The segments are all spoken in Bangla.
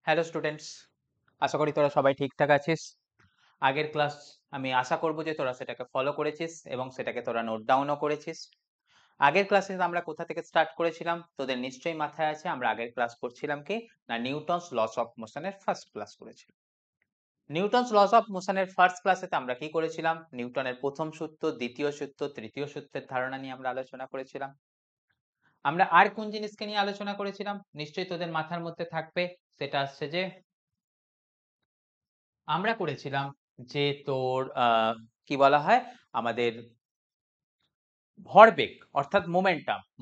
হ্যালো স্টুডেন্টস, আশা করি তোরা সবাই ঠিকঠাক আছিস। আগের ক্লাস আমি আশা করব যে তোরা সেটাকে ফলো করেছিস এবং সেটাকে তোরা নোট ডাউনও করেছিস। আগের ক্লাসে আমরা কোথা থেকে স্টার্ট করেছিলাম তোদের নিশ্চয়ই মাথায় আছে। আমরা আগের ক্লাস করছিলাম কি না, নিউটনস লস অফ মোশনের ফার্স্ট ক্লাস করেছিলাম। নিউটনস লস অফ মোশনের ফার্স্ট ক্লাসেতে আমরা কি করেছিলাম, নিউটনের প্রথম সূত্র, দ্বিতীয় সূত্র, তৃতীয় সূত্রের ধারণা নিয়ে আমরা আলোচনা করেছিলাম। আমরা আর কোন জিনিসকে নিয়ে আলোচনা করেছিলাম নিশ্চয়ই তোদের মাথার মধ্যে থাকবে, সেটা আসছে যে আমরা করেছিলাম যে তোর কি বলা হয় আমাদের ভরবেগ অর্থাৎ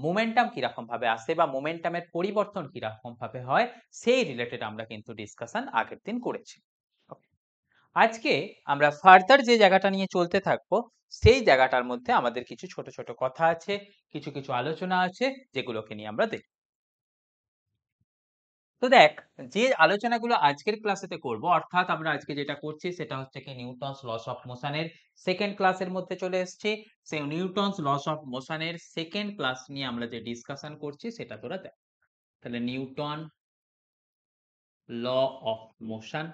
মোমেন্টাম কিরকম ভাবে আসে বা মোমেন্টামের পরিবর্তন কিরকম ভাবে হয় সেই রিলেটেড আমরা কিন্তু ডিসকাশন আগের দিন করেছি। আজকে আমরা ফার্দার যে জায়গাটা নিয়ে চলতে থাকবো সেই জায়গাটার মধ্যে আমাদের কিছু ছোট ছোট কথা আছে, কিছু কিছু আলোচনা আছে যেগুলোকে নিয়ে আমরা দেখব। তো দেখ, যে আলোচনাগুলো আজকের ক্লাসেতে করব, অর্থাৎ আমরা আজকে যেটা করছি সেটা হচ্ছে কি নিউটনস লস অফ মোশনের সেকেন্ড ক্লাসের মধ্যে চলে এসেছি। সেই নিউটনস লস অফ মোশনের সেকেন্ড ক্লাস নিয়ে আমরা যে ডিসকাশন করছি সেটা তোরা দেখ। তাহলে নিউটন ল অফ মোশন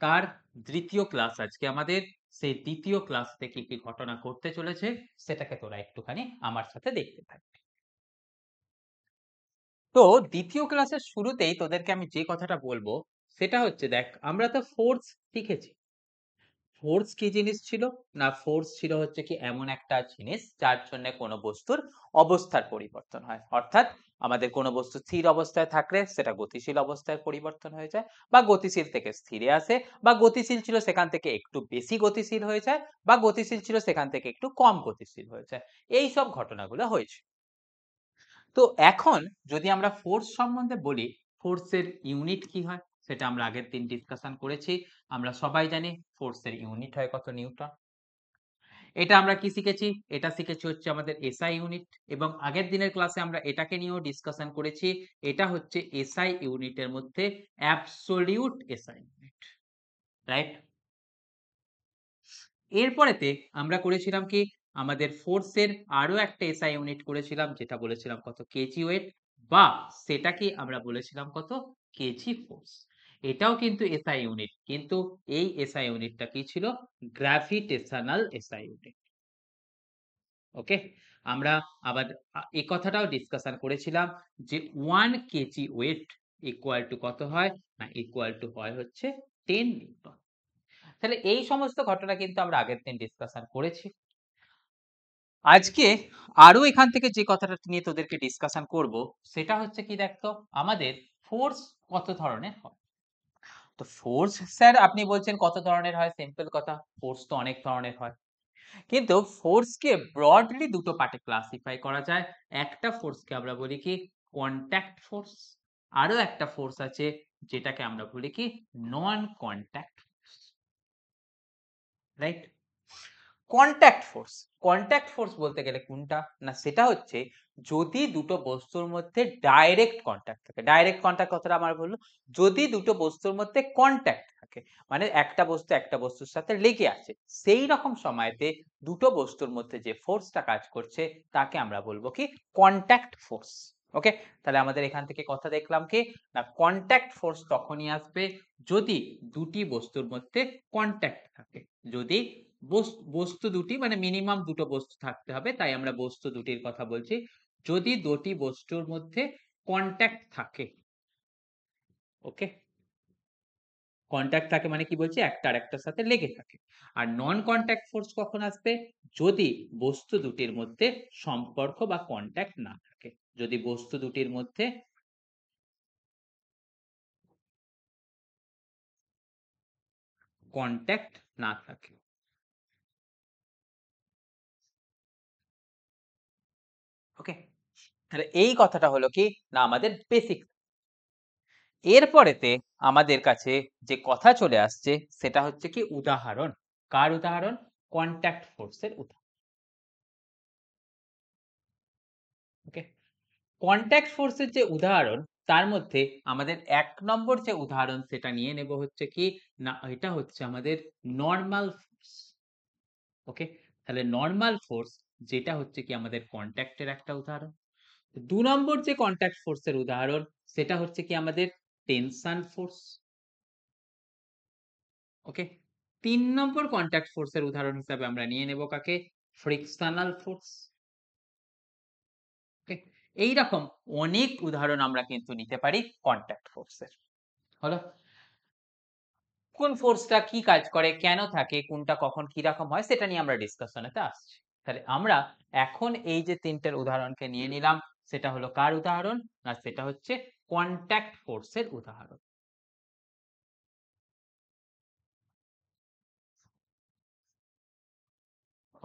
তার দ্বিতীয় ক্লাস আজকে আমাদের। সেই দ্বিতীয় ক্লাস থেকে কি ঘটনা ঘটতে চলেছে সেটাকে তোরা একটুখানি আমার সাথে দেখতে থাকবি। তো দ্বিতীয় ক্লাসের শুরুতেই তোদেরকে আমি যে কথাটা বলবো সেটা হচ্ছে, দেখ আমরা তো ফোর্স শিখেছি। ফোর্স কি জিনিস ছিল না, ফোর্স ছিল হচ্ছে কি এমন একটা জিনিস যার জন্য কোনো বস্তুর অবস্থার পরিবর্তন হয়। অর্থাৎ আমাদের কোনো বস্তু স্থির অবস্থায় থাকলে সেটা গতিশীল অবস্থায় পরিবর্তন হয়ে যায়, বা গতিশীল থেকে স্থিরে আসে, বা গতিশীল ছিল সেখান থেকে একটু বেশি গতিশীল হয়ে যায়, বা গতিশীল ছিল সেখান থেকে একটু কম গতিশীল হয়ে যায়। এই সব ঘটনাগুলো হয়েছে। তো এখন যদি আমরা ফোর্স সম্বন্ধে বলি, ফোর্সের ইউনিট কি হয় সেটা আমরা আগের দিন ডিসকাশন করেছি। আমরা সবাই জানি ফোর্সের ইউনিট হয় কত, নিউটন। এটা আমরা কি শিখেছি, এটা শিখেছি হচ্ছে আমাদের এসআই ইউনিট, এবং আগের দিনের ক্লাসে আমরা এটাকে নিয়েও ডিসকাশন করেছি। এটা হচ্ছে এসআই ইউনিটের মধ্যে অ্যাবসোলিউট এসআই ইউনিট, রাইট? এরপরেতে আমরা করেছিলাম কি, আমাদের ফোর্সের আরো একটা এসআই ইউনিট করেছিলাম যেটা বলেছিলাম কত, কেজি ওয়েট, বা সেটা কি আমরা বলেছিলাম কত, কেজি ফোর্স। এটাও কিন্তু এসআই ইউনিট, কিন্তু এই এসআই ইউনিটটা কি ছিল, গ্র্যাভিটেশনাল এসআই ইউনিট। ওকে, আমরা আবার এই কথাটাও ডিসকাশন করেছিলাম যে 1 কেজি ওয়েট ইকুয়াল টু কত হয় না, ইকুয়াল টু হয় হচ্ছে 10 নিউটন। তাহলে এই সমস্ত ঘটনা কিন্তু আমরা আগের দিন ডিসকাশন করেছি। আজকে আরো এখান থেকে যে কথাটা নিয়ে তোদেরকে ডিসকাশন করব সেটা হচ্ছে কি, দেখতো আমাদের ফোর্স কত ধরনের হয়। তো ফোর্স স্যার আপনি বলছেন কত ধরনের হয়, সিম্পল কথা, ফোর্স তো অনেক ধরনের হয়। কিন্তু ফোর্সকে ব্রডলি দুটো পার্টে ক্লাসিফাই করা যায়। একটা ফোর্সকে আমরা বলি কি কন্ট্যাক্ট ফোর্স, আরো একটা ফোর্স আছে যেটাকে আমরা বলি কি নন contact force, right? Contact force বলতে গেলে কোনটা না, সেটা হচ্ছে যদি দুটো বস্তুর মধ্যে ডাইরেক্ট কন্ট্যাক্ট থাকে। ডাইরেক্ট কন্ট্যাক্ট কথাটা আমার বললো, যদি দুটো বস্তুর মধ্যে কন্ট্যাক্ট থাকে, মানে একটা বস্তু একটা বস্তুর সাথে লেগে আছে, সেই রকম সময়তে দুটো বস্তুর মধ্যে যে ফোর্সটা কাজ করছে তাকে আমরা বলবো কি কন্ট্যাক্ট ফোর্স। ওকে, তাহলে আমাদের এখান থেকে কথা দেখলাম কি না, কন্ট্যাক্ট ফোর্স তখনই আসবে যদি দুটি বস্তুর মধ্যে কন্ট্যাক্ট থাকে। যদি বস্তু দুটি মানে মিনিমাম দুটো বস্তু থাকতে হবে, তাই আমরা বস্তু দুটির কথা বলছি। যদি দুটি বস্তুর মধ্যে কন্ট্যাক্ট থাকে, ওকে, কন্ট্যাক্ট থাকে মানে কি বলছি, একটা আরেকটার সাথে লেগে থাকে। আর নন কন্ট্যাক্ট ফোর্স কখন আসবে, যদি বস্তু দুটির মধ্যে সম্পর্ক বা কন্ট্যাক্ট না থাকে। যদি বস্তু দুটির মধ্যে কন্ট্যাক্ট না থাকে। ওকে, তাহলে এই কথাটা হলো কি না আমাদের বেসিক। এরপরেতে আমাদের কাছে যে কথা চলে আসছে সেটা হচ্ছে কি উদাহরণ। কার উদাহরণ? কন্ট্যাক্ট ফোর্সের উদাহরণ। ওকে, কন্ট্যাক্ট ফোর্সের যে উদাহরণ তার মধ্যে আমাদের ১ নম্বর যে উদাহরণ সেটা নিয়ে নেব হচ্ছে কি না, এটা হচ্ছে আমাদের নরমাল ফোর্স। ওকে, তাহলে নরমাল ফোর্স যেটা হচ্ছে কি আমাদের কন্ট্যাক্টের একটা উদাহরণ। 2 নম্বর যে কন্টাক্ট ফোর্সের উদাহরণ সেটা হচ্ছে কি আমাদের টেনশন ফোর্স। ওকে? 3 নম্বর কন্টাক্ট ফোর্সের উদাহরণ হিসাবে আমরা নিয়ে নেব কাকে? Frictional force. ওকে? এইরকম অনেক উদাহরণ আমরা কিন্তু নিতে পারি কন্টাক্ট ফোর্সের। হলো? কোন ফোর্সটা কি কাজ করে, কেন থাকে, কোনটা কখন কিরকম হয় সেটা নিয়ে আমরা ডিসকাশনেতে আসছি। তাহলে আমরা এখন এই যে ৩ টের উদাহরণকে নিয়ে নিলাম সেটা হলো কার উদাহরণ? না সেটা হচ্ছে কন্টাক্ট ফোর্সের উদাহরণ।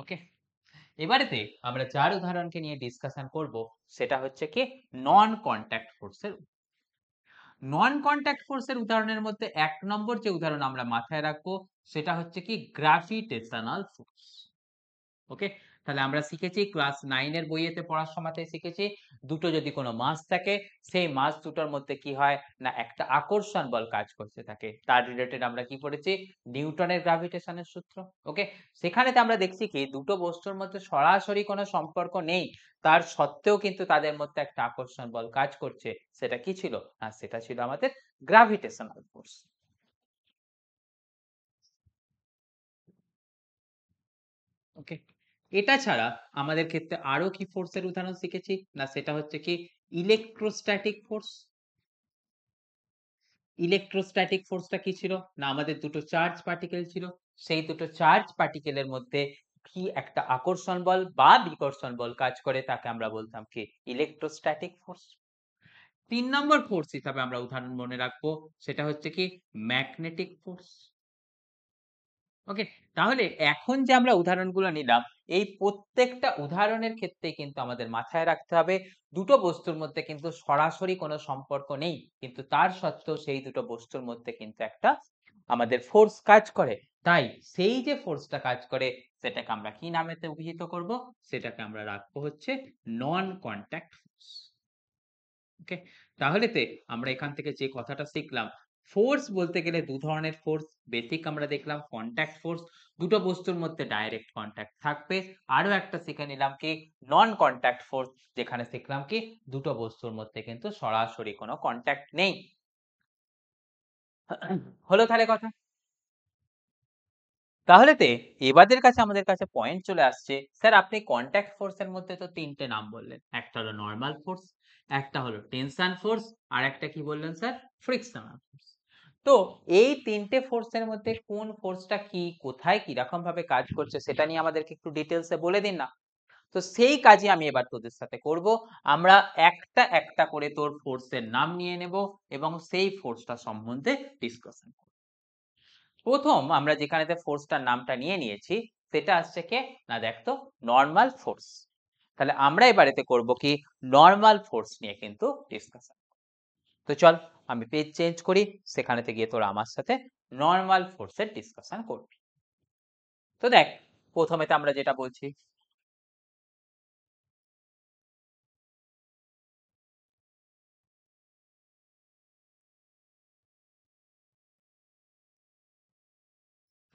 ওকে? এবারেতে আমরা যার উদাহরণকে নিয়ে ডিসকাশন করব সেটা হচ্ছে কি নন কন্টাক্ট ফোর্সের। নন কন্টাক্ট ফোর্সের উদাহরণের মধ্যে ১ নম্বর যে উদাহরণ আমরা মাথায় রাখবো সেটা হচ্ছে কি গ্র্যাভিটেশনাল ফোর্স। ওকে? তাহলে আমরা শিখেছি ক্লাস 9 এর বইয়েতে পড়ার সময়তে শিখেছি দুটো যদি কোনো মাস থাকে সেই মাস দুটোর মধ্যে কি হয় না একটা আকর্ষণ বল কাজ করতে থাকে। তার রিলেটেড আমরা কি পড়েছি? নিউটনের গ্র্যাভিটেশনের সূত্র। ওকে? সেখানেতে আমরা দেখছি কি দুটো বস্তুর মধ্যে সরাসরি কোনো সম্পর্ক নেই। তার সত্ত্বেও কিন্তু তাদের মধ্যে একটা আকর্ষণ বল কাজ করছে। সেটা কি ছিল? না সেটা ছিল আমাদের গ্র্যাভিটেশনাল ফোর্স। ওকে? এটা ছাড়া আমাদের ক্ষেত্রে আরো কি ফোর্সের উদাহরণ শিখেছি? না সেটা হচ্ছে কি ইলেকট্রোস্ট্যাটিক ফোর্স। ইলেকট্রোস্ট্যাটিক ফোর্সটা কি ছিল? না আমাদের দুটো চার্জ পার্টিকেল ছিল। সেই দুটো চার্জ পার্টিকেলের মধ্যে কি একটা আকর্ষণ বল বা বিকর্ষণ বল কাজ করে তাকে আমরা বলতাম কি ইলেকট্রোস্ট্যাটিক ফোর্স। ৩ নম্বর ফোর্স হিসাবে আমরা উদাহরণ মনে রাখবো সেটা হচ্ছে কি ম্যাগনেটিক ফোর্স। ওকে? তাহলে এখন যে আমরা উদাহরণগুলো নিলাম, এই প্রত্যেকটা উদাহরণের ক্ষেত্রেই কিন্তু আমাদের মাথায় রাখতে হবে, দুটো বস্তুর মধ্যে কিন্তু সরাসরি কোনো সম্পর্ক নেই। কিন্তু তার সত্ত্বেও সেই দুটো বস্তুর মধ্যে কিন্তু একটা আমাদের ফোর্স কাজ করে। তাই সেই যে ফোর্সটা কাজ করে সেটাকে আমরা কি নামেতে অভিহিত করব? সেটাকে আমরা রাখবো হচ্ছে নন কনট্যাক্ট ফোর্স। ওকে? তাহলেতে আমরা এখান থেকে যে কথাটা শিখলাম, ফোর্স বলতে গেলে ২ ধরনের ফোর্স। বেসিক আমরা দেখলাম কনট্যাক্ট ফোর্স, দুটো বস্তুর মধ্যে ডাইরেক্ট কনট্যাক্ট থাকবে। আরো একটা শিখে নিলাম কি নন কনট্যাক্ট ফোর্স, যেখানে শিখলাম কি দুটো বস্তুর মধ্যে কিন্তু সরাসরি কোনো কনট্যাক্ট নেই। হলো তাহলে কথা? তাহলেতে এবাদের কাছে আমাদের কাছে পয়েন্ট চলে আসছে, স্যার আপনি কনট্যাক্ট ফোর্স এর মধ্যে তো ৩ টে নাম বললেন। একটা হলো নরমাল ফোর্স, একটা হলো টেনশন ফোর্স, আর একটা কি বললেন স্যার? Frictional force. তো এই ৩ টে ফোর্স এর মধ্যে কোন ফোর্সটা কি, কোথায় কিরকম ভাবে কাজ করছে সেটা নিয়ে আমাদেরকে একটু ডিটেইলস এ বলে দিন না। তো সেই কাজই আমি এবার তোদের সাথে করব। আমরা একটা একটা করে তোর ফোর্স এর নাম নিয়ে নেব এবং সেই ফোর্সটা সম্বন্ধে ডিসকাশন করব। প্রথম আমরা যেখানেতে ফোর্সটার নামটা নিয়ে নিয়েছি সেটা আসছে কে না দেখ তো নরমাল ফোর্স। তাহলে আমরা এবারেতে করব কি নরমাল ফোর্স নিয়ে কিন্তু ডিসকাশন। তো চল আমি পেজ চেঞ্জ করি, সেখানেতে গিয়ে তোরা আমার সাথে নরমাল ফোর্সের ডিসকাশন করবি। তো দেখ প্রথমেতে আমরা যেটা বলছি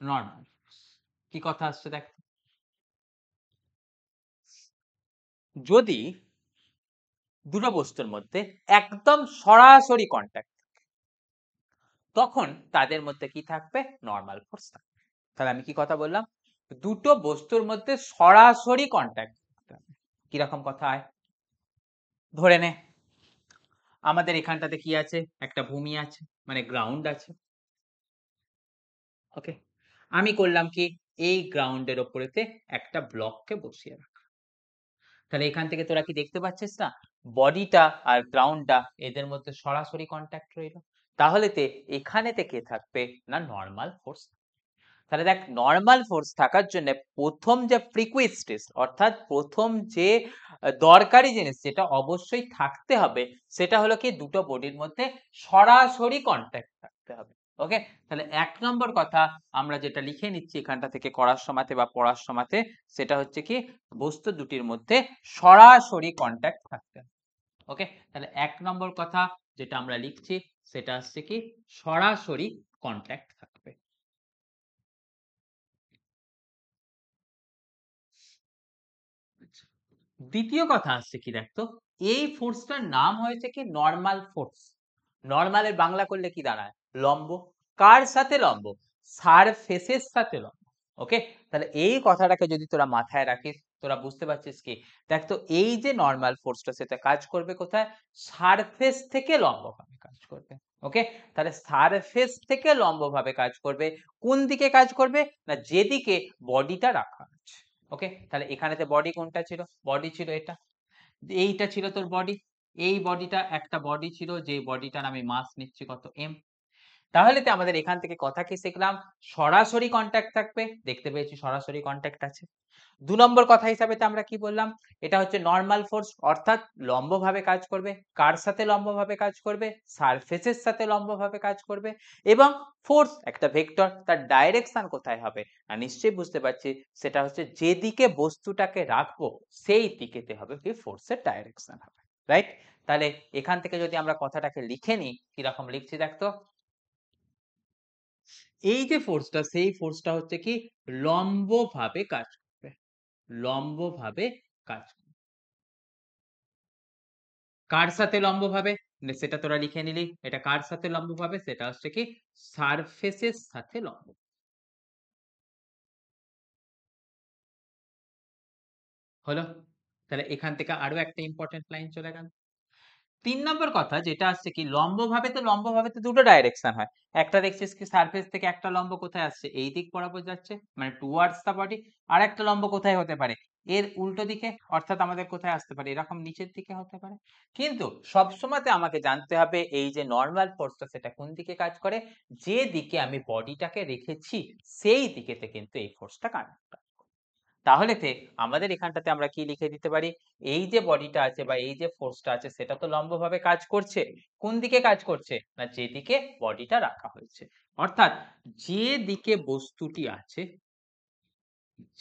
নরমাল ফোর্স। কি কথা আসছে দেখ, যদি দুটো বস্তুর মধ্যে একদম সরাসরি কন্ট্যাক্ট তখন তাদের মধ্যে কি থাকবে নরমাল ফোর্স থাকবে। তাহলে আমি কি কথা বললাম? দুটো বস্তুর মধ্যে সরাসরি কন্ট্যাক্ট কিরকম কথা হয়? ধরে নে আমাদের এখানটাতে কি আছে? একটা ভূমি আছে, মানে গ্রাউন্ড আছে। ওকে? আমি করলাম কি এই গ্রাউন্ডের উপরেতে একটা ব্লককে বসিয়ে রাখা। তাহলে এখান থেকে তোরা কি দেখতে পাচ্ছিস না? বডিটা আর গ্রাউন্ডটা এদের মধ্যে সরাসরি কন্ট্যাক্ট রইল। তাহলেতে এখানেতে কে থাকবে? না নরমাল ফোর্স। তাহলে দেখ নরমাল ফোর্স থাকার জন্য প্রথম যে প্রিকুইস্টিস অর্থাৎ প্রথম যে দরকারি জিনিস যেটা অবশ্যই থাকতে হবে সেটা হলো কি দুটো বডির মধ্যে সরাসরি কন্ট্যাক্ট থাকতে হবে। ওকে? তাহলে ১ নম্বর কথা আমরা যেটা লিখে নিচ্ছি এখানটা থেকে করার সময়তে বা পড়ার সময়তে সেটা হচ্ছে কি বস্তু দুটির মধ্যে সরাসরি কন্ট্যাক্ট থাকতে হবে। ওকে? তাহলে ১ নম্বর কথা যেটা আমরা লিখছি সেটা হচ্ছে কি সরাসরি কন্ট্যাক্ট থাকবে। দ্বিতীয় কথা আসছে কি দেখতো, এই ফোর্সটার নাম হয়েছে কি নরমাল ফোর্স। নরমালের বাংলা করলে কি দাঁড়ায়? লম্ব। কার সাথে লম্ব? সারফেসের সাথে লম্ব। ওকে? তাহলে এই কথাটাকে যদি তোরা মাথায় রাখিস, তোরা বুঝতে পারছিস কি? দেখ তো এই যে নরমাল ফোর্সটা সেটা কাজ করবে কোথায়? সারফেস থেকে লম্বভাবে কাজ করবে। ওকে? তাহলে সারফেস থেকে লম্বভাবে কাজ করবে। কোন দিকে কাজ করবে? না যেদিকে বডিটা রাখা আছে। ওকে? তাহলে এখানেতে বডি কোনটা ছিল? বডি ছিল এটা। এইটা ছিল তোর বডি। এই বডিটা একটা বডি ছিল যে বডিটার আমি মাস নিচ্ছি কত m। তাহলে তো আমাদের এখান থেকে কথা কি শিখলাম? সরাসরি কন্টাক্ট থাকবে। দেখতে পেয়েছি সরাসরি কন্টাক্ট আছে। ২ নম্বর কথা হিসাবে তো আমরা কি বললাম? এটা হচ্ছে নরমাল ফোর্স অর্থাৎ লম্বভাবে কাজ করবে। কার সাথে লম্বভাবে কাজ করবে? সারফেসের সাথে লম্বভাবে কাজ করবে এবং ফোর্স একটা ভেক্টর তার ডাইরেকশন কোথায় হবে? নিশ্চয়ই বুঝতে পারছি সেটা হচ্ছে যেদিকে বস্তুটাকে রাখবো সেই দিকেতে হবে কি ফোর্সের ডাইরেকশন হবে। রাইট? তাহলে এখান থেকে যদি আমরা কথাটাকে লিখে নিই, কিরকম লিখছি দেখ তো? এই যে ফোর্সটা সেই ফোর্সটা হচ্ছে কি লম্বভাবে কাজ করবে। লম্বভাবে কাজ করবে। কার সাথে লম্বভাবে? সেটা তোরা লিখে নিলি। এটা কার সাথে লম্বভাবে? সেটা হচ্ছে কি সারফেসের সাথে লম্ব। হলো? তাহলে এখান থেকে আরো একটা ইম্পোর্টেন্ট লাইন চলে গেল। ৩ নম্বর কথা যেটা আসছে কি লম্বভাবে তো দুটো ডাইরেকশন হয়। একটা দেখছিস কি সারফেস থেকে একটা লম্ব কোথায় আসছে? এই দিক বরাবর যাচ্ছে মানে টুয়ার্ডস দ্য বডি। আরেকটা লম্ব কোথায় হতে পারে? এর উল্টো দিকে অর্থাৎ আমাদের কোথায় আসতে পারে? এরকম নিচের দিকে হতে পারে। কিন্তু সবসময়তে আমাকে জানতে হবে এই যে নরমাল ফোর্সটা সেটা কোন দিকে কাজ করে? যে দিকে আমি বডিটাকে রেখেছি সেই দিকেতে কিন্তু এই ফোর্সটা কাজ করে। তাহলেতে আমাদের এখানটাতে আমরা কি লিখে দিতে পারি? এই যে বডিটা আছে বা এই যে ফোর্সটা আছে সেটা তো লম্বভাবে কাজ করছে। কোন দিকে কাজ করছে? না যেদিকে বডিটা রাখা হয়েছে। অর্থাৎ যেদিকে বস্তুটি আছে,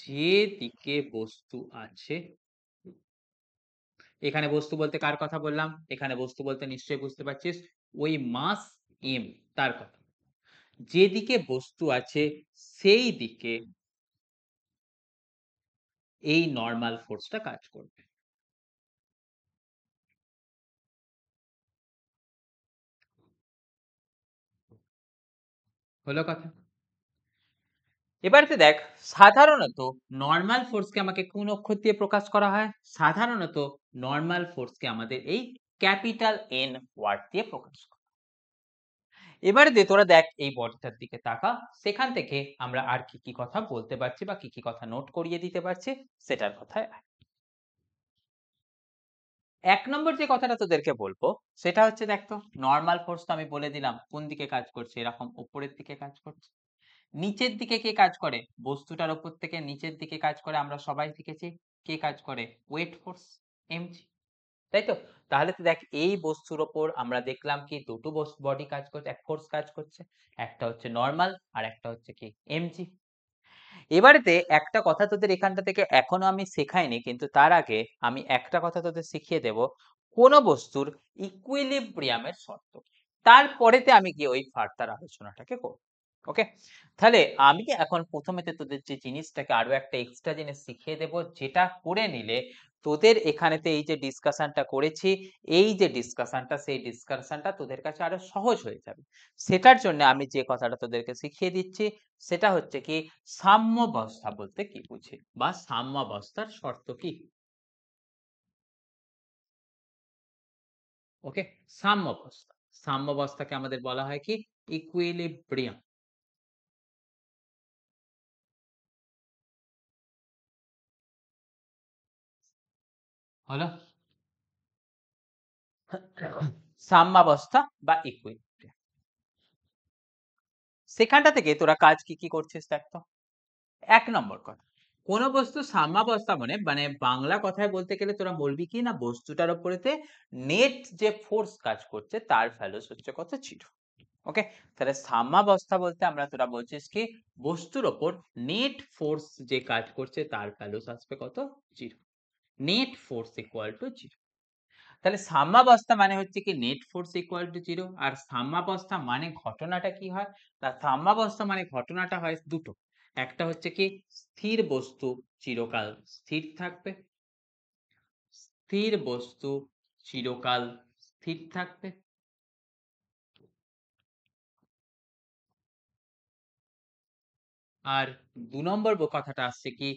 যেদিকে বস্তু আছে, এখানে বস্তু বলতে কার কথা বললাম? এখানে বস্তু বলতে নিশ্চয়ই বুঝতে পারছিস ওই মাস m তার কথা। যেদিকে বস্তু আছে সেই দিকে এই নরমাল ফোর্সটা কাজ করবে। হলো কথা? এবারেতে দেখ সাধারণত নরমাল ফোর্সকে আমাকে কোন অক্ষর দিয়ে প্রকাশ করা হয়? সাধারণত নরমাল ফোর্সকে আমাদের এই ক্যাপিটাল N ওয়ার্ড দিয়ে প্রকাশ করা হয়। এবারে তোরা দেখ এই বডিটার দিকে তাকা। সেখান থেকে আমরা আর কি কথা বলতে পারছি বা কি কথা নোট করিয়ে দিতে পারছি সেটার কথায় আয়। ১ নম্বর যে কথাটা তোদেরকে বলবো সেটা হচ্ছে দেখ তো নরমাল ফোর্স তো আমি বলে দিলাম কোন দিকে কাজ করছে এরকম উপরের দিকে কাজ করছে। নিচের দিকে কে কাজ করে? বস্তুটার উপর থেকে নিচের দিকে কাজ করে আমরা সবাই শিখেছি। কে কাজ করে? Weight force mg। তাই তো? তাহলে তো দেখ এই বস্তুর উপর আমরা দেখলাম কি দুটো বডি কাজ করছে, এক ফোর্স কাজ করছে। একটা হচ্ছে নরমাল আর একটা হচ্ছে কি mg। এবারেতে একটা কথা তোদের এখানটা থেকে এখনো আমি শেখাইনি কিন্তু তার আগে আমি একটা কথা তোদের শিখিয়ে দেব। কোন বস্তুর ইকুইলিব্রিয়ামের শর্ত কি? তারপরেতে আমি গিয়ে ওই ফার্দার আলোচনাটাকে করব। ওকে? তাহলে আমি এখন প্রথমেতে তোদের যে জিনিসটাকে আরো একটা এক্সট্রা জিনিস শিখিয়ে দেব যেটা করে নিলে তোদের এখানেতে এই যে ডিসকাশনটা করেছি এই যে ডিসকাশনটা সেই ডিসকাশনটা তোদের কাছে আরো সহজ হয়ে যাবে। সেটার জন্য আমি যে কথাটা তোদেরকে শিখিয়ে দিচ্ছি সেটা হচ্ছে কি সাম্যাবস্থা বলতে কি বুঝি বা সাম্যাবস্থার শর্ত কি? ওকে? সাম্যাবস্থা। সাম্যাবস্থাকে আমাদের বলা হয় কি ইকুইলিব্রিয়াম। হলো? সাম্যাবস্থা বা ইকুইলিব্রিয়াম। সেখানটা থেকে তোরা কাজ কি করছিস দেখ তো। ১ নম্বর কথা। কোন বস্তু সাম্যাবস্থা মানে বাংলা কথায় বলতে গেলে তোরা বলবি কি না বস্তুটার উপরেতে নেট যে ফোর্স কাজ করছে তার ভ্যালুস হচ্ছে কত 0। ওকে? তাহলে সাম্যাবস্থা বলতে আমরা তোরা বলছিস কি বস্তুর উপর নেট ফোর্স যে কাজ করছে তার ভ্যালুস আসবে কত 0। Net force equal to 0। তাহলে সাম্যাবস্থা মানে হচ্ছে কি নেট ফোর্স ইকুয়াল টু 0 আর সাম্যাবস্থা মানে ঘটনাটা কি হয়? না সাম্যাবস্থা মানে ঘটনাটা হয় দুটো। একটা হচ্ছে কি স্থির বস্তু চিরকাল স্থির থাকবে। স্থির বস্তু চিরকাল স্থির থাকবে। আর ২ নম্বর কথাটা আসছে কি,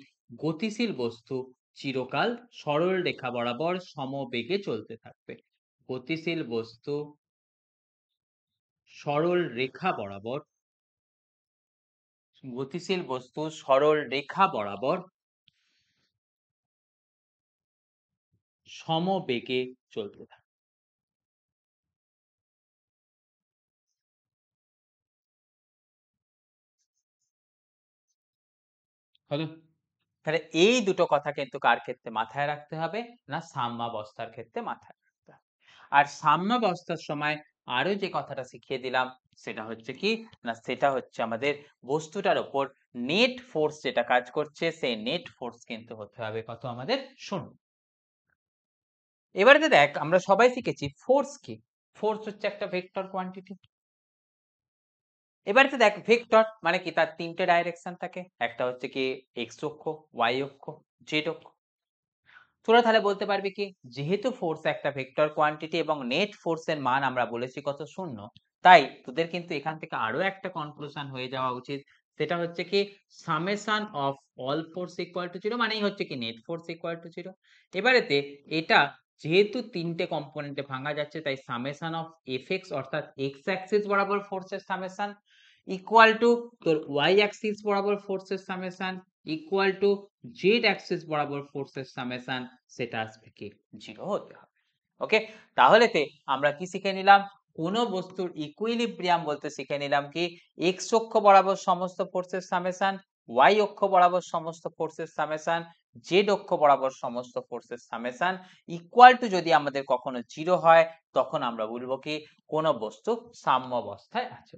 গতিশীল বস্তু চিরকাল সরল রেখা বরাবর সমবেগে চলতে থাকবে। গতিশীল বস্তু সরল রেখা বরাবর, গতিশীল বস্তু সরল রেখা বরাবর সমবেগে চলতে থাকে। হলো? তাহলে এই দুটো কথা কিন্তু কার ক্ষেত্রে মাথায় রাখতে হবে? না সাম্যাবস্থার ক্ষেত্রে মাথায় রাখতে হবে। আর সাম্যাবস্থার সময় আরো যে কথাটা শিখিয়ে দিলাম সেটা হচ্ছে কি, না সেটা হচ্ছে আমাদের বস্তুটার উপর নেট ফোর্স যেটা কাজ করছে সেই নেট ফোর্স কিন্তু হতে হবে কত আমাদের? 0। এবারে দেখ আমরা সবাই শিখেছি ফোর্স কি? ফোর্স হচ্ছে একটা ভেক্টর কোয়ান্টিটি। এবারে দেখ ভেক্টর মানে কি, তার ৩ টে ডাইরেকশন থাকে। একটা হচ্ছে কি এক্স অক্ষ, ওয়াই অক্ষ, জেড অক্ষ। তোরা তাহলে বলতে পারবি কি, যেহেতু ফোর্স একটা ভেক্টর কোয়ান্টিটি এবং নেট ফোর্স এর মান আমরা বলেছি কত? 0, তাই তোদের কিন্তু এখান থেকে আরো একটা কনক্লুশন হয়ে যাওয়া উচিত। সেটা হচ্ছে কি summation of all force equal to 0 মানেই হচ্ছে কি নেট ফোর্স ইকুয়াল টু 0। এবারেতে এটা যেহেতু ৩টে কম্পোনেন্টে ভাঙা যাচ্ছে তাই সামেশন অফ এফএক্স অর্থাৎ এক্স অ্যাক্সিস বরাবর ফোর্সের সামেশন ইকুয়াল টু তোর ওয়াই অ্যাক্সিস বরাবর ফোর্সের summation equal to Z Axis বরাবর ফোর্সের সামেশন, সেটা আসবে কি 0 হতে হবে। ওকে, তাহলেতে আমরা কি শিখে নিলাম? কোন বস্তুর ইকুইলিব্রিয়াম বলতে শিখে নিলাম কি এক্স অক্ষ বরাবর সমস্ত ফোর্সের সামেশন, ওয়াই অক্ষ বরাবর সমস্ত ফোর্সের সামেশন, জেড অক্ষ বরাবর সমস্ত ফোর্সের সামেশন ইকুয়াল টু যদি আমাদের কখনো 0 হয় তখন আমরা বলবো কি কোন বস্তু সাম্যাবস্থায় আছে।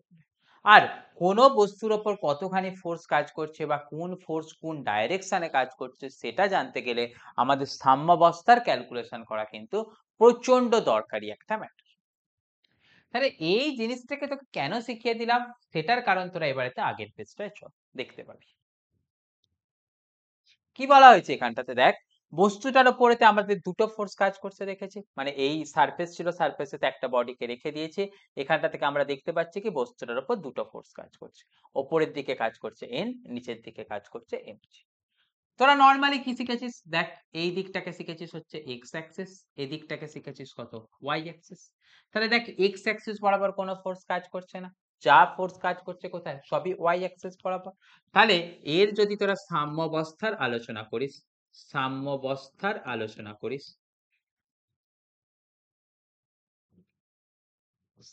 আর কোন বস্তুর উপর কতখানি ফোর্স কাজ করছে বা কোন ফোর্স কোন ডাইরেকশনে কাজ করছে সেটা জানতে গেলে আমাদের সাম্যাবস্থার ক্যালকুলেশন করা কিন্তু প্রচন্ড দরকারি একটা ম্যাটার। তাহলে এই জিনিসটাকে তোকে কেন শিখিয়ে দিলাম সেটার কারণ তোরা এবারেতে আগের পেজটায় চল দেখতে পাবি। কি বলা হয়েছে এখানটাতে দেখ, বস্তুটার উপরেতে আমাদের দুটো ফোর্স কাজ করছে দেখেছি, মানে এই সারফেস ছিল, সারফেসে একটা বডিকে রেখে দিয়েছি, এখানটা থেকে আমরা দেখতে পাচ্ছি কি বস্তুটার উপর দুটো ফোর্স কাজ করছে, ওপরের দিকে কাজ করছে এন, নিচের দিকে কাজ করছে এম। তোরা নরমালি কি শিখেছিস দেখ, এই দিকটাকে শিখেছিস হচ্ছে এক্স অ্যাক্সিস, এই দিকটাকে শিখেছিস কত? Y axis. তাহলে দেখ এক্স অ্যাক্সিস বরাবর কোনো ফোর্স কাজ করছে না, যা ফোর্স কাজ করছে কোথায়? সবই ওয়াই অ্যাক্সিস বরাবর। তাহলে এর যদি তোরা সাম্যাবস্থার আলোচনা করিস, সাম্যাবস্থার আলোচনা করিস,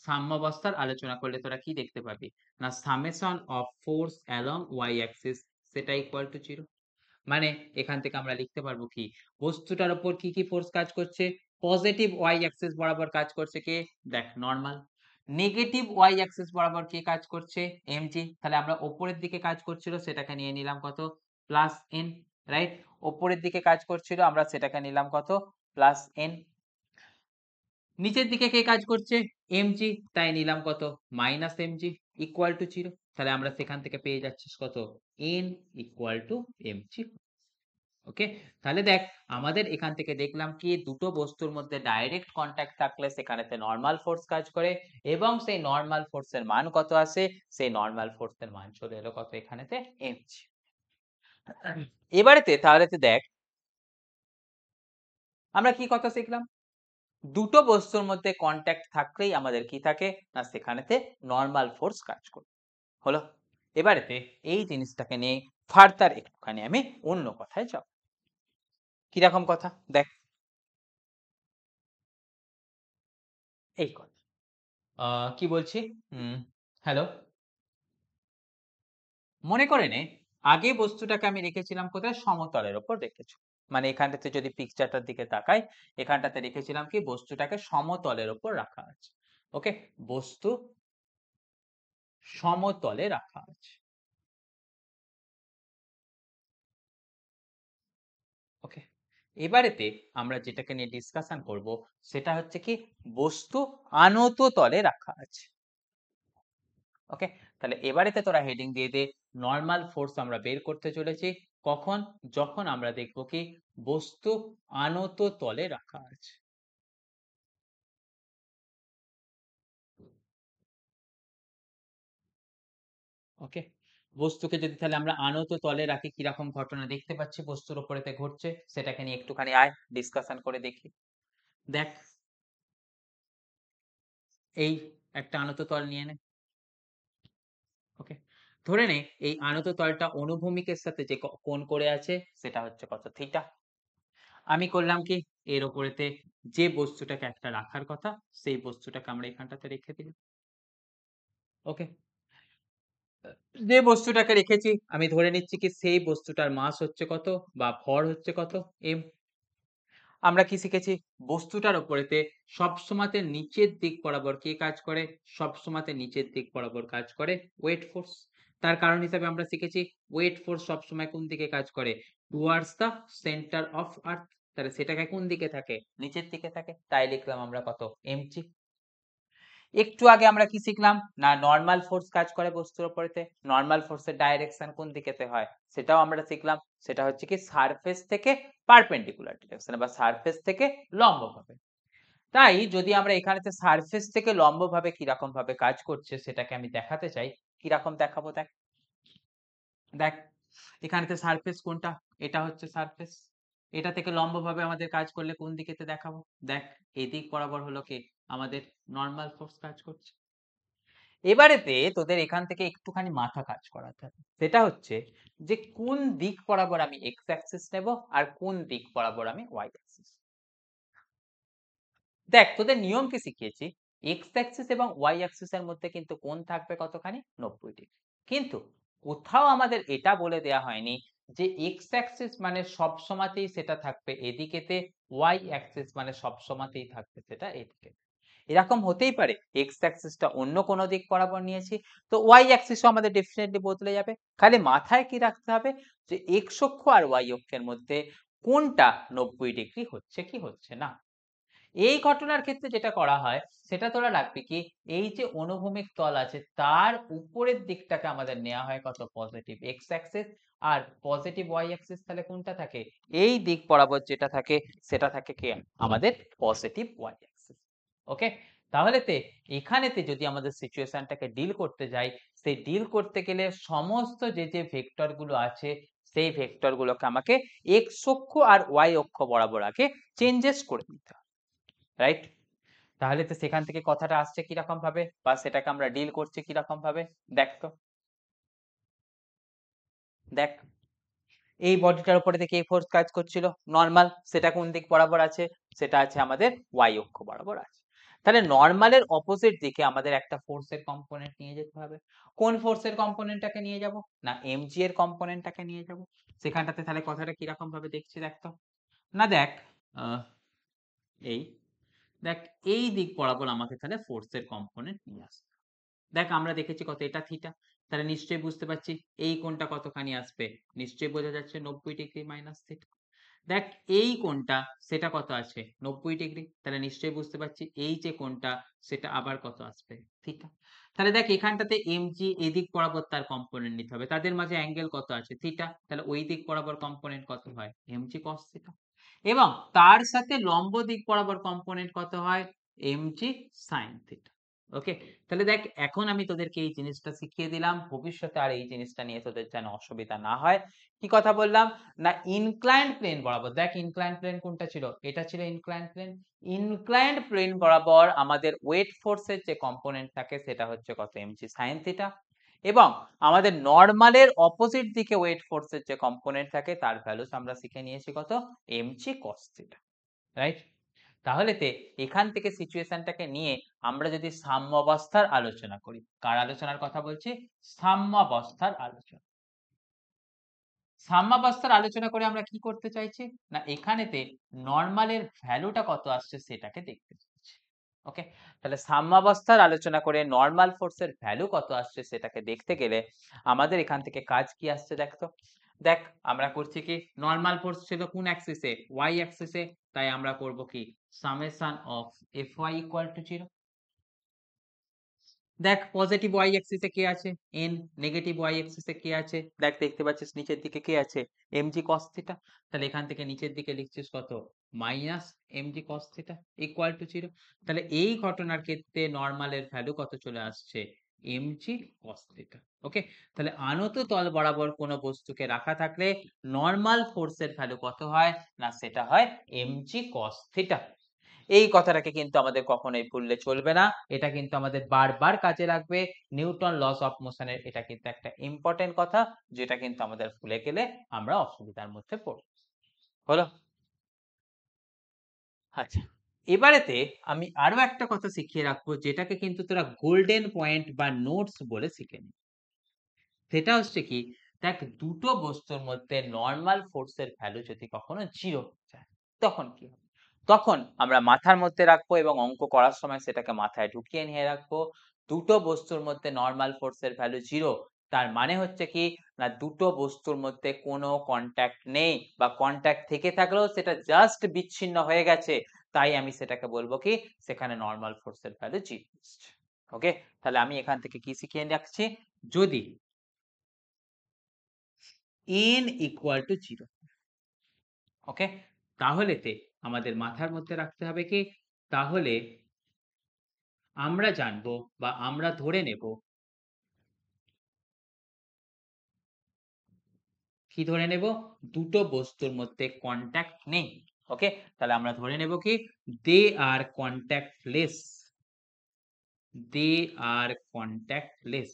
সাম্যাবস্থার আলোচনা করলে তোরা কি দেখতে পাবি? না summation of force along y axis সেটা ইকুয়াল টু 0। মানে এখান থেকে আমরা লিখতে পারবো কি বস্তুটার উপর কি কি ফোর্স কাজ করছে? পজিটিভ ওয়াই অ্যাক্সিস বরাবর কাজ করছে কে? দেখ নরমাল। নেগেটিভ ওয়াই অ্যাক্সিস বরাবর কে কাজ করছে? এমজি। তাহলে আমরা উপরের দিকে কাজ করছিল সেটাকে নিয়ে নিলাম কত? Plus N, right? উপরের দিকে কাজ করছিল আমরা সেটাকে নিলাম কত? Plus N. নিচের দিকে কে কাজ করছে? এমজি, তাই নিলাম কত? Minus MG equal to 0। তাহলে আমরা সেখান থেকে পেয়ে যাচ্ছি কত? N equal to MG. Okay, তাহলে দেখ আমাদের এখান থেকে দেখলাম কি দুটো বস্তুর মধ্যে ডাইরেক্ট কন্ট্যাক্ট থাকলে সেখানেতে নরমাল ফোর্স কাজ করে এবং সেই নরমাল ফোর্সের মান কত আসে? সেই নরমাল ফোর্সের মান চলে এলো কত এখানেতে? এমজি। এবারেতে তাহলেতে দেখ আমরা কি কথা শিখলাম? দুটো বস্তুর মধ্যে কন্ট্যাক্ট থাকলেই আমাদের কি থাকে? না সেখানেতে নরমাল ফোর্স কাজ করে। হলো? এবারেতে এই জিনিসটাকে নিয়ে ফার্দার একটুখানি আমি অন্য কথায় যাব। কিরকম কথা? দেখ এই কথা। কি বলছি? হ্যালো? মনে করে নে আগে বস্তুটাকে আমি রেখেছিলাম কোথায়? সমতলের উপর রেখেছি। মানে এখানটাতে যদি পিকচারটার দিকে তাকাই, এখানটাতে রেখেছিলাম কি বস্তুটাকে সমতলের উপর রাখা আছে। ওকে? বস্তু সমতলে রাখা আছে। ওকে? এবারেতে আমরা যেটাকে নিয়ে ডিসকাশন করব সেটা হচ্ছে কি বস্তু আনত তলে রাখা আছে। ওকে, তাহলে এবারেতে তোরা হেডিং দিয়ে দে নরমাল ফোর্স আমরা বের করতে চলেছি কখন? যখন আমরা দেখব কি বস্তু আনত তলে রাখা আছে। ওকে, বস্তুকে যদি তাহলে আমরা আনত তলে রাখি কিরকম ঘটনা দেখতে পাচ্ছি বস্তুর উপরেতে ঘটছে সেটাকে নিয়ে একটুখানি আয় ডিসকাশন করে দেখি। দেখ, এই একটা আনত তল নিয়ে নে। ওকে, ধরে নে এই আনত তলটা অনুভূমিকের সাথে যে কোণ করে আছে সেটা হচ্ছে কত থিটা। আমি করলাম কি, এর ওপরেতে যে বস্তুটাকে একটা রাখার কথা সেই বস্তুটাকে আমরা এখানটাতে রেখে দিলাম। ওকে, যে বস্তুটাকে রেখেছি আমি ধরে নিচ্ছি কি সেই বস্তুটার মাস হচ্ছে কত বা ভর হচ্ছে কত m। আমরা কি শিখেছি, বস্তুটার উপরেতে সবসময়তে নিচের দিক বরাবর কে কাজ করে, সবসময়তে নিচের দিক বরাবর কাজ করে ওয়েট ফোর্স। তার কারণ হিসাবে আমরা শিখেছি ওয়েট ফোর্স সবসময় কোন দিকে কাজ করে, towards the centre of earth. তাহলে সেটাকে কোন দিকে থাকে, নিচের দিকে থাকে, তাই লিখলাম আমরা কত mg। একটু আগে আমরা কি শিখলাম না, নরমাল ফোর্স কাজ করে বস্তুর উপরেতে, নরমাল ফোর্সের ডাইরেকশন কোন দিকেতে হয় সেটাও আমরা শিখলাম, সেটা হচ্ছে কি সারফেস থেকে পারপেন্ডিকুলার ডিরেকশনে বা সারফেস থেকে লম্বভাবে। তাই যদি আমরা এখানেতে সারফেস থেকে লম্বভাবে কিরকম ভাবে কাজ করছে সেটাকে আমি দেখাতে চাই, কিরকম দেখাবো দেখ। দেখ, এখানেতে সারফেস কোনটা, এটা হচ্ছে সারফেস, এটা থেকে লম্বভাবে আমাদের কাজ করলে কোন দিকেতে দেখাবো, দেখ এই দিক বরাবর হলো কি আমাদের নরমাল ফোর্স কাজ করছে। এবারেতে তোদের এখান থেকে একটুখানি মাথা কাজ করাতে হবে, সেটা হচ্ছে যে কোন দিক বরাবর আমি এক্স অ্যাক্সিস নেব আর কোন দিক বরাবর আমি ওয়াই অ্যাক্সিস। দেখ তোদের নিয়ম কি শিখিয়েছি, এক্স অ্যাক্সিস এবং ওয়াই অ্যাক্সিসের মধ্যে কিন্তু কোণ থাকবে কতখানি 90 ডিগ্রি। কিন্তু কোথাও আমাদের এটা বলে দেয়া হয়নি যে এক্স অ্যাক্সিস মানে সব সময়তেই সেটা থাকবে এদিকেতে, ওয়াই অ্যাক্সিস মানে সব সময়তেই থাকবে সেটা এদিকে। এরকম হতেই পারে এক্স অ্যাক্সিসটা অন্য কোনো দিক বরাবর নিয়েছি, তো ওয়াই অ্যাক্সিসও আমাদের ডেফিনেটলি বদলে যাবে। খালি মাথায় কি রাখতে হবে যে এক্স অক্ষ আর ওয়াই অক্ষের মধ্যে কোনটা 90 ডিগ্রি হচ্ছে কি হচ্ছে না। এই ঘটনার ক্ষেত্রে যেটা করা হয় সেটা তোরা রাখবি কি, এই যে অনুভূমিক তল আছে তার উপরের দিকটাকে আমাদের নেওয়া হয় কত পজিটিভ এক্স অ্যাক্সিস, আর পজিটিভ ওয়াই অ্যাক্সিস তাহলে কোনটা থাকে, এই দিক বরাবর যেটা থাকে সেটা থাকে কি আমাদের পজিটিভ ওয়াই অ্যাক্সিস। ওকে, তাহলেতে এখানেতে যদি আমাদের সিচুয়েশনটাকে ডিল করতে যাই, সেই ডিল করতে গেলে সমস্ত যে যে ভেক্টর গুলো আছে সেই ভেক্টর গুলোকে আমাকে এক্স অক্ষ আর ওয়াই অক্ষ বরাবর আগে চেঞ্জেস করে নিতে হবে, রাইট। তাহলে তো সেখান থেকে কথাটা আসছে কিরকম ভাবে বা সেটাকে আমরা ডিল করছি কিরকম ভাবে, দেখ তো। দেখ, এই বডিটার উপরে থেকে এই ফোর্স কাজ করছিল নরমাল, সেটা কোন দিক বরাবর আছে, সেটা আছে আমাদের ওয়াই অক্ষ বরাবর আছে। তাহলে নরমালের অপোজিট দিকে আমাদের একটা ফোর্সের কম্পোনেন্ট নিয়ে যেতে হবে। কোন ফোর্সের কম্পোনেন্টটাকে নিয়ে যাব না, এমজি এর কম্পোনেন্টটাকে নিয়ে যাব। সেখানটাতে তাহলে কথাটা কিরকম ভাবে দেখছি দেখ তো। না দেখ, এই দেখ এই দিক বরাবর আমাকে তাহলে ফোর্সের কম্পোনেন্ট নিয়ে আসবে। দেখ আমরা দেখেছি কত, এটা থিটা, তাহলে নিশ্চয়ই বুঝতে পারছি এই কোণটা কতখানি আসবে, নিশ্চয়ই বোঝা যাচ্ছে 90 ডিগ্রি মাইনাস থিটা। দেখ এই কোণটা সেটা কত আছে 90 ডিগ্রি, তাহলে নিশ্চয়ই বুঝতে পারছি এই যে কোণটা সেটা আবার কত আসবে থিটা। তাহলে দেখ এখানটাতে এমজি এদিক বরাবর তার কম্পোনেন্ট নিতে হবে, তাদের মাঝে অ্যাঙ্গেল কত আছে থিটা, তাহলে ওই দিক বরাবর কম্পোনেন্ট কত হয় এমজি কস থিটা, এবং তার সাথে লম্ব দিক বরাবর কম্পোনেন্ট কত হয় এমজি সাইন থিটা। ওকে, তাহলে দেখ এখন আমি তোদেরকে এই জিনিসটা শিখিয়ে দিলাম, ভবিষ্যতে আর এই জিনিসটা নিয়ে তোদের যেন অসুবিধা না হয়। কি কথা বললাম না, ইনক্লাইন্ড প্লেন বরাবর, দেখ ইনক্লাইন্ড প্লেন কোনটা ছিল, এটা ছিল ইনক্লাইন্ড প্লেন। ইনক্লাইন্ড প্লেন বরাবর আমাদের ওয়েট ফোর্সের যে কম্পোনেন্ট থাকে সেটা হচ্ছে কত এমজি সাইন থিটা, এবং আমাদের নরমালের অপোজিট দিকে ওয়েট ফোর্সের যে কম্পোনেন্ট থাকে তার ভ্যালুস আমরা শিখে নিয়েছি কত এমজি কস থিটা, রাইট। তাহলেতে এখান থেকে সিচুয়েশনটাকে নিয়ে আমরা যদি সাম্যাবস্থার আলোচনা করি, কার আলোচনার কথা বলছি, সাম্যাবস্থার আলোচনা। সাম্যাবস্থার আলোচনা করে আমরা কি করতে চাইছি না, এখানেতে নরমালের ভ্যালুটা কত আসছে সেটাকে দেখতে চাইছি। ওকে, তাহলে সাম্যাবস্থার আলোচনা করে নরমাল ফোর্সের ভ্যালু কত আসছে সেটাকে দেখতে গেলে আমাদের এখান থেকে কাজ কি আসছে দেখ তো। দেখ আমরা করছি কি, নরমাল ফোর্স ছিল কোন অ্যাক্সিসে ওয়াই অ্যাক্সিসে, তাই আমরা করব কি summation of F Y equal to 0। দেখ পজিটিভ ওয়াই অ্যাক্সিসে কে আছে এন, নেগেটিভ ওয়াই অ্যাক্সিসে কে আছে দেখ, দেখতে পাচ্ছিস নিচের দিকে কে আছে এমজি কস থিটা, তাহলে এখান থেকে নিচের দিকে লিখছিস কত minus MG cos theta equal to 0। তাহলে এই ঘটনার ক্ষেত্রে নরমালের ভ্যালু কত চলে আসছে mg cos থিটা। ওকে, তাহলে আনত তল বরাবর কোনো বস্তুকে রাখা থাকলে নরমাল ফোর্সের ভ্যালু কত হয়? না সেটা হয় mg cos থিটা। এই কথাটাকে কিন্তু আমাদের কখনোই ভুললে চলবে না। এটা কিন্তু আমাদের বারবার কাজে লাগবে। নিউটন লস অফ মোশন এর এটা কিন্তু একটা ইম্পোর্টেন্ট কথা, যেটা কিন্তু আমাদের ভুলে গেলে আমরা অসুবিধার মধ্যে পড়ব। হলো? আচ্ছা। এবারেতে আমি আরো একটা কথা শিখিয়ে রাখবো, যেটাকে কিন্তু তোরা গোল্ডেন পয়েন্ট বা নোটস বলে শিখে নিবি। সেটা হচ্ছে কি, দেখ দুটো বস্তুর মধ্যে নরমাল ফোর্স এর ভ্যালু যদি কখনো 0 হয়ে যায়, তখন কি হবে? তখন আমরা মাথার মধ্যে রাখবো এবং অঙ্ক করার সময় সেটাকে মাথায় ঢুকিয়ে নিয়ে রাখবো। দুটো বস্তুর মধ্যে নরমাল ফোর্স এর ভ্যালু 0, তার মানে হচ্ছে কি, না দুটো বস্তুর মধ্যে কোনো কনট্যাক্ট নেই, বা কনট্যাক্ট থেকে থাকলেও সেটা জাস্ট বিচ্ছিন্ন হয়ে গেছে। তাই আমি সেটাকে বলবো কি, সেখানে নরমাল ফোর্স এর ভ্যালু 0 এসছে। ওকে, তাহলে আমি এখান থেকে কি শিখিয়ে রাখছি, যদি n equal to 0, ওকে, তাহলেতে আমাদের মাথার মধ্যে রাখতে হবে কি, তাহলে আমরা জানবো বা আমরা ধরে নেব, কি ধরে নেব, দুটো বস্তুর মধ্যে কন্ট্যাক্ট নেই। ওকে, তাহলে আমরা ধরে নেব কি, দে আর কন্ট্যাক্টলেস, দে আর কন্ট্যাক্টলেস।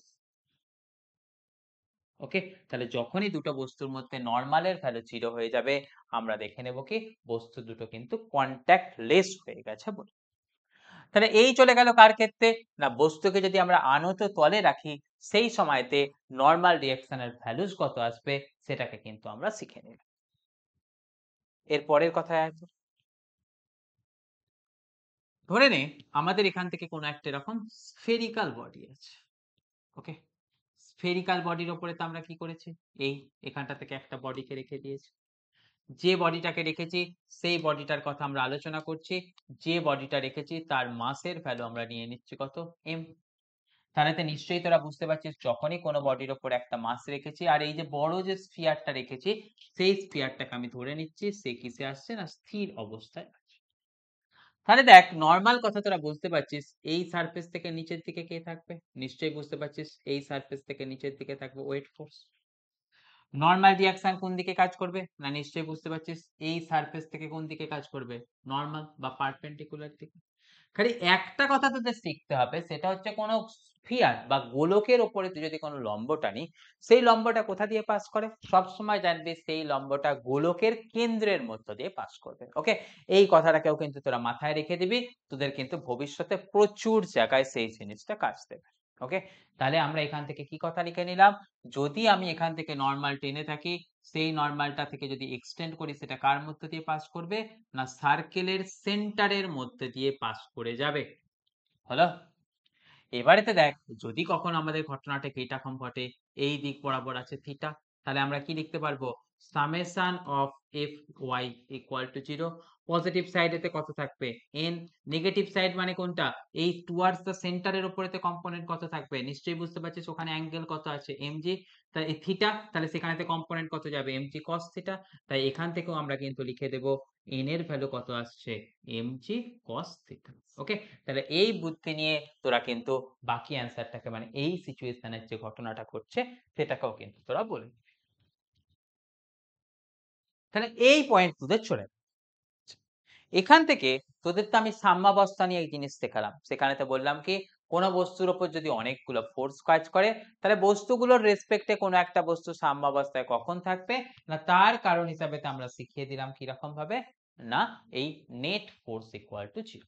ওকে, তাহলে যখনই দুটো বস্তুর মধ্যে নরমালের ভ্যালু 0 হয়ে যাবে, আমরা দেখে নেব কি বস্তু দুটো কিন্তু কন্ট্যাক্টলেস হয়ে গেছে বলে। তাহলে এই চলে গেল কার ক্ষেত্রে, না বস্তুকে যদি আমরা আনত তলে রাখি, সেই সময়তে নরমাল রিঅ্যাকশনের ভ্যালুস কত আসবে সেটাকে কিন্তু আমরা শিখে নিলাম। এর পরের কথায় আসবো। ধরে নে আমাদের এখান থেকে কোনো একটা এরকম স্ফেরিক্যাল বডি আছে। ওকে, স্ফেরিক্যাল বডির উপরে তো আমরা কি করেছি, এই এখানটা থেকে একটা বডিকে রেখে দিয়েছি। যে বডিটাকে রেখেছি সেই বডিটার কথা আমরা আলোচনা করছি। যে বডিটা রেখেছি তার মাসের ভ্যালু আমরা নিয়ে নিচ্ছি কত, m। তাহলে তো নিশ্চয়ই তোরা বুঝতে পারছিস, যখনই কোনো বডির ওপর একটা মাস রেখেছি আর এই যে বড় যে স্ফিয়ারটা রেখেছি, সেই স্ফিয়ারটাকে আমি ধরে নিচ্ছি সে কিসে আসছে, না স্থির অবস্থায় আছে। তাহলে দেখ নরমাল কথা তোরা বুঝতে পারছিস, এই সারফেস থেকে নিচের দিকে কে থাকবে, নিশ্চয়ই বুঝতে পারছিস এই সারফেস থেকে নিচের দিকে থাকবে ওয়েট ফোর্স। নরমাল রিঅ্যাকশন কোন দিকে কাজ করবে, না নিশ্চয়ই বুঝতে পারছিস এই সারফেস থেকে কোন দিকে কাজ করবে, নরমাল বা পারপেন্ডিকুলার দিকে। খালি একটা কথা তোদের শিখতে হবে, সেটা হচ্ছে কোনো স্ফিয়ার বা গোলকের ওপরে তুই যদি কোনো লম্ব টানি, সেই লম্বটা কোথা দিয়ে পাস করে, সব সময় জানবি সেই লম্বটা গোলকের কেন্দ্রের মধ্য দিয়ে পাস করবে। ওকে, এই কথাটাকেও কিন্তু তোরা মাথায় রেখে দিবি, তোদের কিন্তু ভবিষ্যতে প্রচুর জায়গায় সেই জিনিসটা কাজ দেবে। ওকে, তাহলে আমরা এখান থেকে কি কথা লিখে নিলাম, যদি আমি এখান থেকে নরমাল টেনে থাকি, সেই নরমালটা থেকে যদি এক্সটেন্ড করি সেটা কার মধ্য দিয়ে পাস করবে, না সার্কেলের সেন্টারের মধ্যে দিয়ে পাস করে যাবে। হলো? এবারেতে দেখ, যদি কখনো আমাদের ঘটনাটা এইরকম ঘটে, এই দিক বরাবর আছে থিটা, তাহলে আমরা কি লিখতে পারবো, summation of F Y equal to 0। Positive সাইডেতে কত থাকবে, n। নেগেটিভ সাইড মানে কোনটা, এই টুয়ার্ডস দ্য সেন্টারের উপরেতে কম্পোনেন্ট কত থাকবে, নিশ্চয়ই বুঝতে পারছিস ওখানে অ্যাঙ্গেল কত আছে, mg। তাই এই থিটা, তাহলে সেখানেতে কম্পোনেন্ট কত যাবে, mg cos থিটা। তাই এখান থেকেও আমরা কিন্তু লিখে দেব n এর ভ্যালু কত আসছে, mg cos থিটা। ওকে, তাহলে এই বুদ্ধি নিয়ে তোরা কিন্তু বাকি অ্যান্সারটাকে, মানে এই সিচুয়েশনের যে ঘটনাটা ঘটছে সেটাকেও কিন্তু তোরা বলে দিবি। তাহলে এই পয়েন্ট তোদের চলে গেল। এখান থেকে তোদের তো আমি সাম্যাবস্থা নিয়ে এই জিনিস শেখালাম, সেখানে তো বললাম কি, কোনো বস্তুর উপর যদি অনেকগুলো ফোর্স কাজ করে, তাহলে বস্তুগুলোর রেসপেক্টে কোনো একটা বস্তু সাম্যাবস্থায় কখন থাকবে, না তার কারণ হিসাবে আমরা শিখিয়ে দিলাম কিরকম ভাবে, না এই নেট ফোর্স ইকুয়াল টু 0।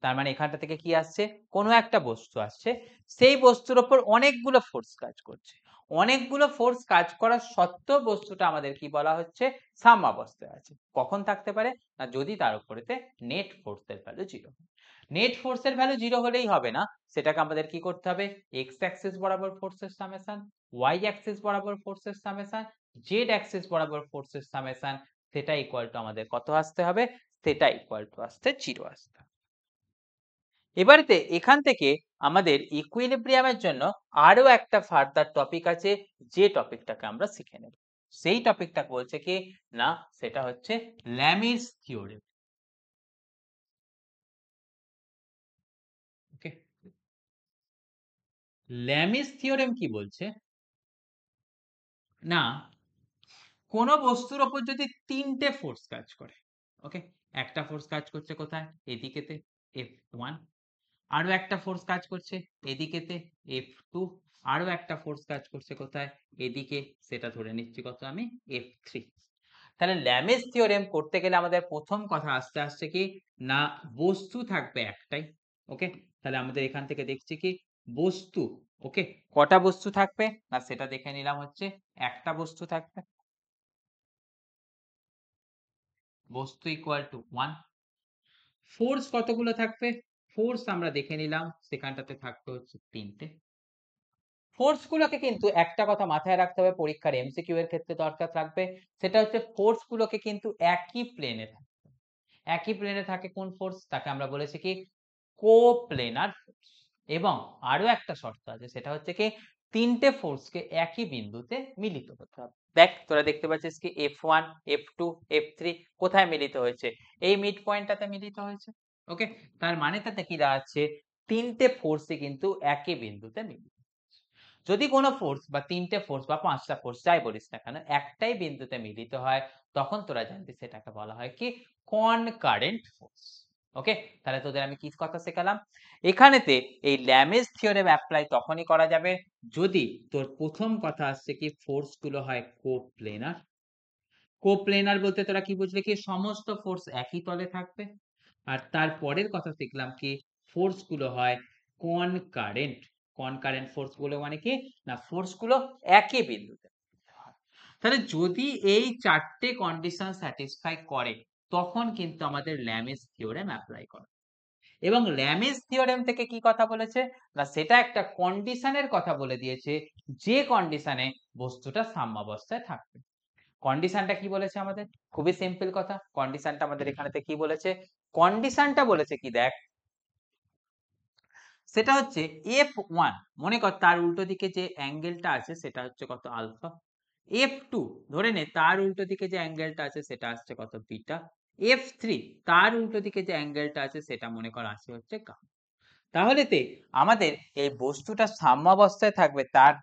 তার মানে এখানটা থেকে কি আসছে, কোনো একটা বস্তু আসছে, সেই বস্তুর উপর অনেকগুলো ফোর্স কাজ করছে, অনেকগুলো ফোর্স কাজ করা সত্ত্বেও বস্তুটা আমাদের কি বলা হচ্ছে, সাম্যাবস্থায় আছে। কখন থাকতে পারে, না যদি তার উপরেতে নেট ফোর্সের ভ্যালু 0। নেট ফোর্সের ভ্যালু 0 হলেই হবে না, সেটাকে আমাদের কি করতে হবে, এক্স অ্যাক্সিস বরাবর ফোর্সের সামেশন, ওয়াই অ্যাক্সিস বরাবর ফোর্সের সামেশন, জেড অ্যাক্সিস বরাবর ফোর্সের সামেশন, সেটা ইকুয়াল টু আমাদের কত আসতে হবে, সেটা ইকুয়াল টু আসতে 0 আসতে হবে। এবারেতে এখান থেকে আমাদের ইকুইলিব্রিয়ামের জন্য আরো একটা ফার্দার টপিক আছে, যে টপিকটাকে আমরা শিখে নেব। সেই টপিকটা বলছে কি, না সেটা হচ্ছে ল্যামিস থিওরেম। ওকে, ল্যামিস থিওরেম কি বলছে, না কোন বস্তুর ওপর যদি তিনটে ফোর্স কাজ করে, ওকে, একটা ফোর্স কাজ করছে কোথায়, এদিকেতে F1, আরো একটা ফোর্স কাজ করছে এদিকেতে F2, আরো একটা ফোর্স কাজ করছে কোথায়, এদিকে, সেটা ধরে নিচ্ছি কত আমি, F3। তাহলে ল্যামিস থিওরেম করতে গেলে আমাদের প্রথম কথা আসতে আসছে কি, না বস্তু থাকবে একটাই, ওকে, তাহলে আমাদের এখান থেকে দেখছি কি বস্তু, ওকে, কটা বস্তু থাকবে, না সেটা দেখে নিলাম হচ্ছে একটা বস্তু থাকবে, বস্তু ইকুয়াল টু 1। ফোর্স কতগুলো থাকবে, ফোর্স আমরা দেখে নিলাম সেখানটাতে থাকবে হচ্ছে তিনটে। ফোর্স গুলোকে কিন্তু একটা কথা মাথায় রাখতে হবে, পরীক্ষার এমসিকিউ এর ক্ষেত্রে দরকার থাকবে, সেটা হচ্ছে ফোর্স গুলোকে কিন্তু একই প্লেনে থাকে। একই প্লেনে থাকে কোন ফোর্স, তাকে আমরা বলেছি কি কোপ্লেনার ফোর্স। এবং আরো একটা শর্ত আছে, সেটা হচ্ছে কি তিনটে ফোর্সকে একই বিন্দুতে মিলিত হতে হবে। দেখ তোরা দেখতে পাচ্ছিস কি F1, F2, F3 কোথায় মিলিত হয়েছে, এই মিড পয়েন্টটাতে মিলিত হয়েছে, ওকে, তার মানে তাতে কি দাঁড়াচ্ছে, তিনটে ফোর্সই কিন্তু একই বিন্দুতে মিলিত। যদি কোনো ফোর্স বা তিনটে ফোর্স বা পাঁচটা ফোর্স যাই বলিস না কেন একটাই বিন্দুতে মিলিত হয়, তখন তোরা জানবি সেটাকে বলা হয় কি কনকারেন্ট ফোর্স। ওকে, তাহলে তোদের আমি কি কথা শেখালাম, এখানেতে এই ল্যামিস থিওরেম অ্যাপ্লাই তখনই করা যাবে যদি তোর প্রথম কথা আসছে কি ফোর্স গুলো হয় কোপ্লেনার। কোপ্লেনার বলতে তোরা কি বুঝলি, কি সমস্ত ফোর্স একই তলে থাকবে। আর তারপরের কথা শিখলাম কি ফোর্স গুলো হয় কনকারেন্ট। কনকারেন্ট ফোর্স গুলো মানে কি, না ফোর্স গুলো একই বিন্দুতে। তাহলে যদি এই চারটে কন্ডিশন স্যাটিসফাই করে, তখন কিন্তু আমাদের ল্যামিস থিওরেম অ্যাপ্লাই করে। এবং ল্যামিস থিওরেম থেকে কি কথা বলেছে, না সেটা একটা কন্ডিশনের কথা বলে দিয়েছে, যে কন্ডিশনে বস্তুটা সাম্যাবস্থায় থাকবে। কন্ডিশনটা কি বলেছে আমাদের, খুবই সিম্পল কথা, কন্ডিশনটা আমাদের এখানেতে কি বলেছে, কন্ডিশনটা বলেছে কি দেখ, সেটা হচ্ছে F1, মনে কর তার উল্টো দিকে যে অ্যাঙ্গেলটা আছে সেটা হচ্ছে কত আলফা। F2 ধরে নে তার উল্টো দিকে যে অ্যাঙ্গেলটা আছে সেটা আসছে কত বিটা। F3 তার উল্টো দিকে যে অ্যাঙ্গেলটা আছে সেটা মনে কর আছে হচ্ছে গামা। তাহলেতে আমাদের এই বস্তুটা সাম্যাবস্থায় থাকবে তার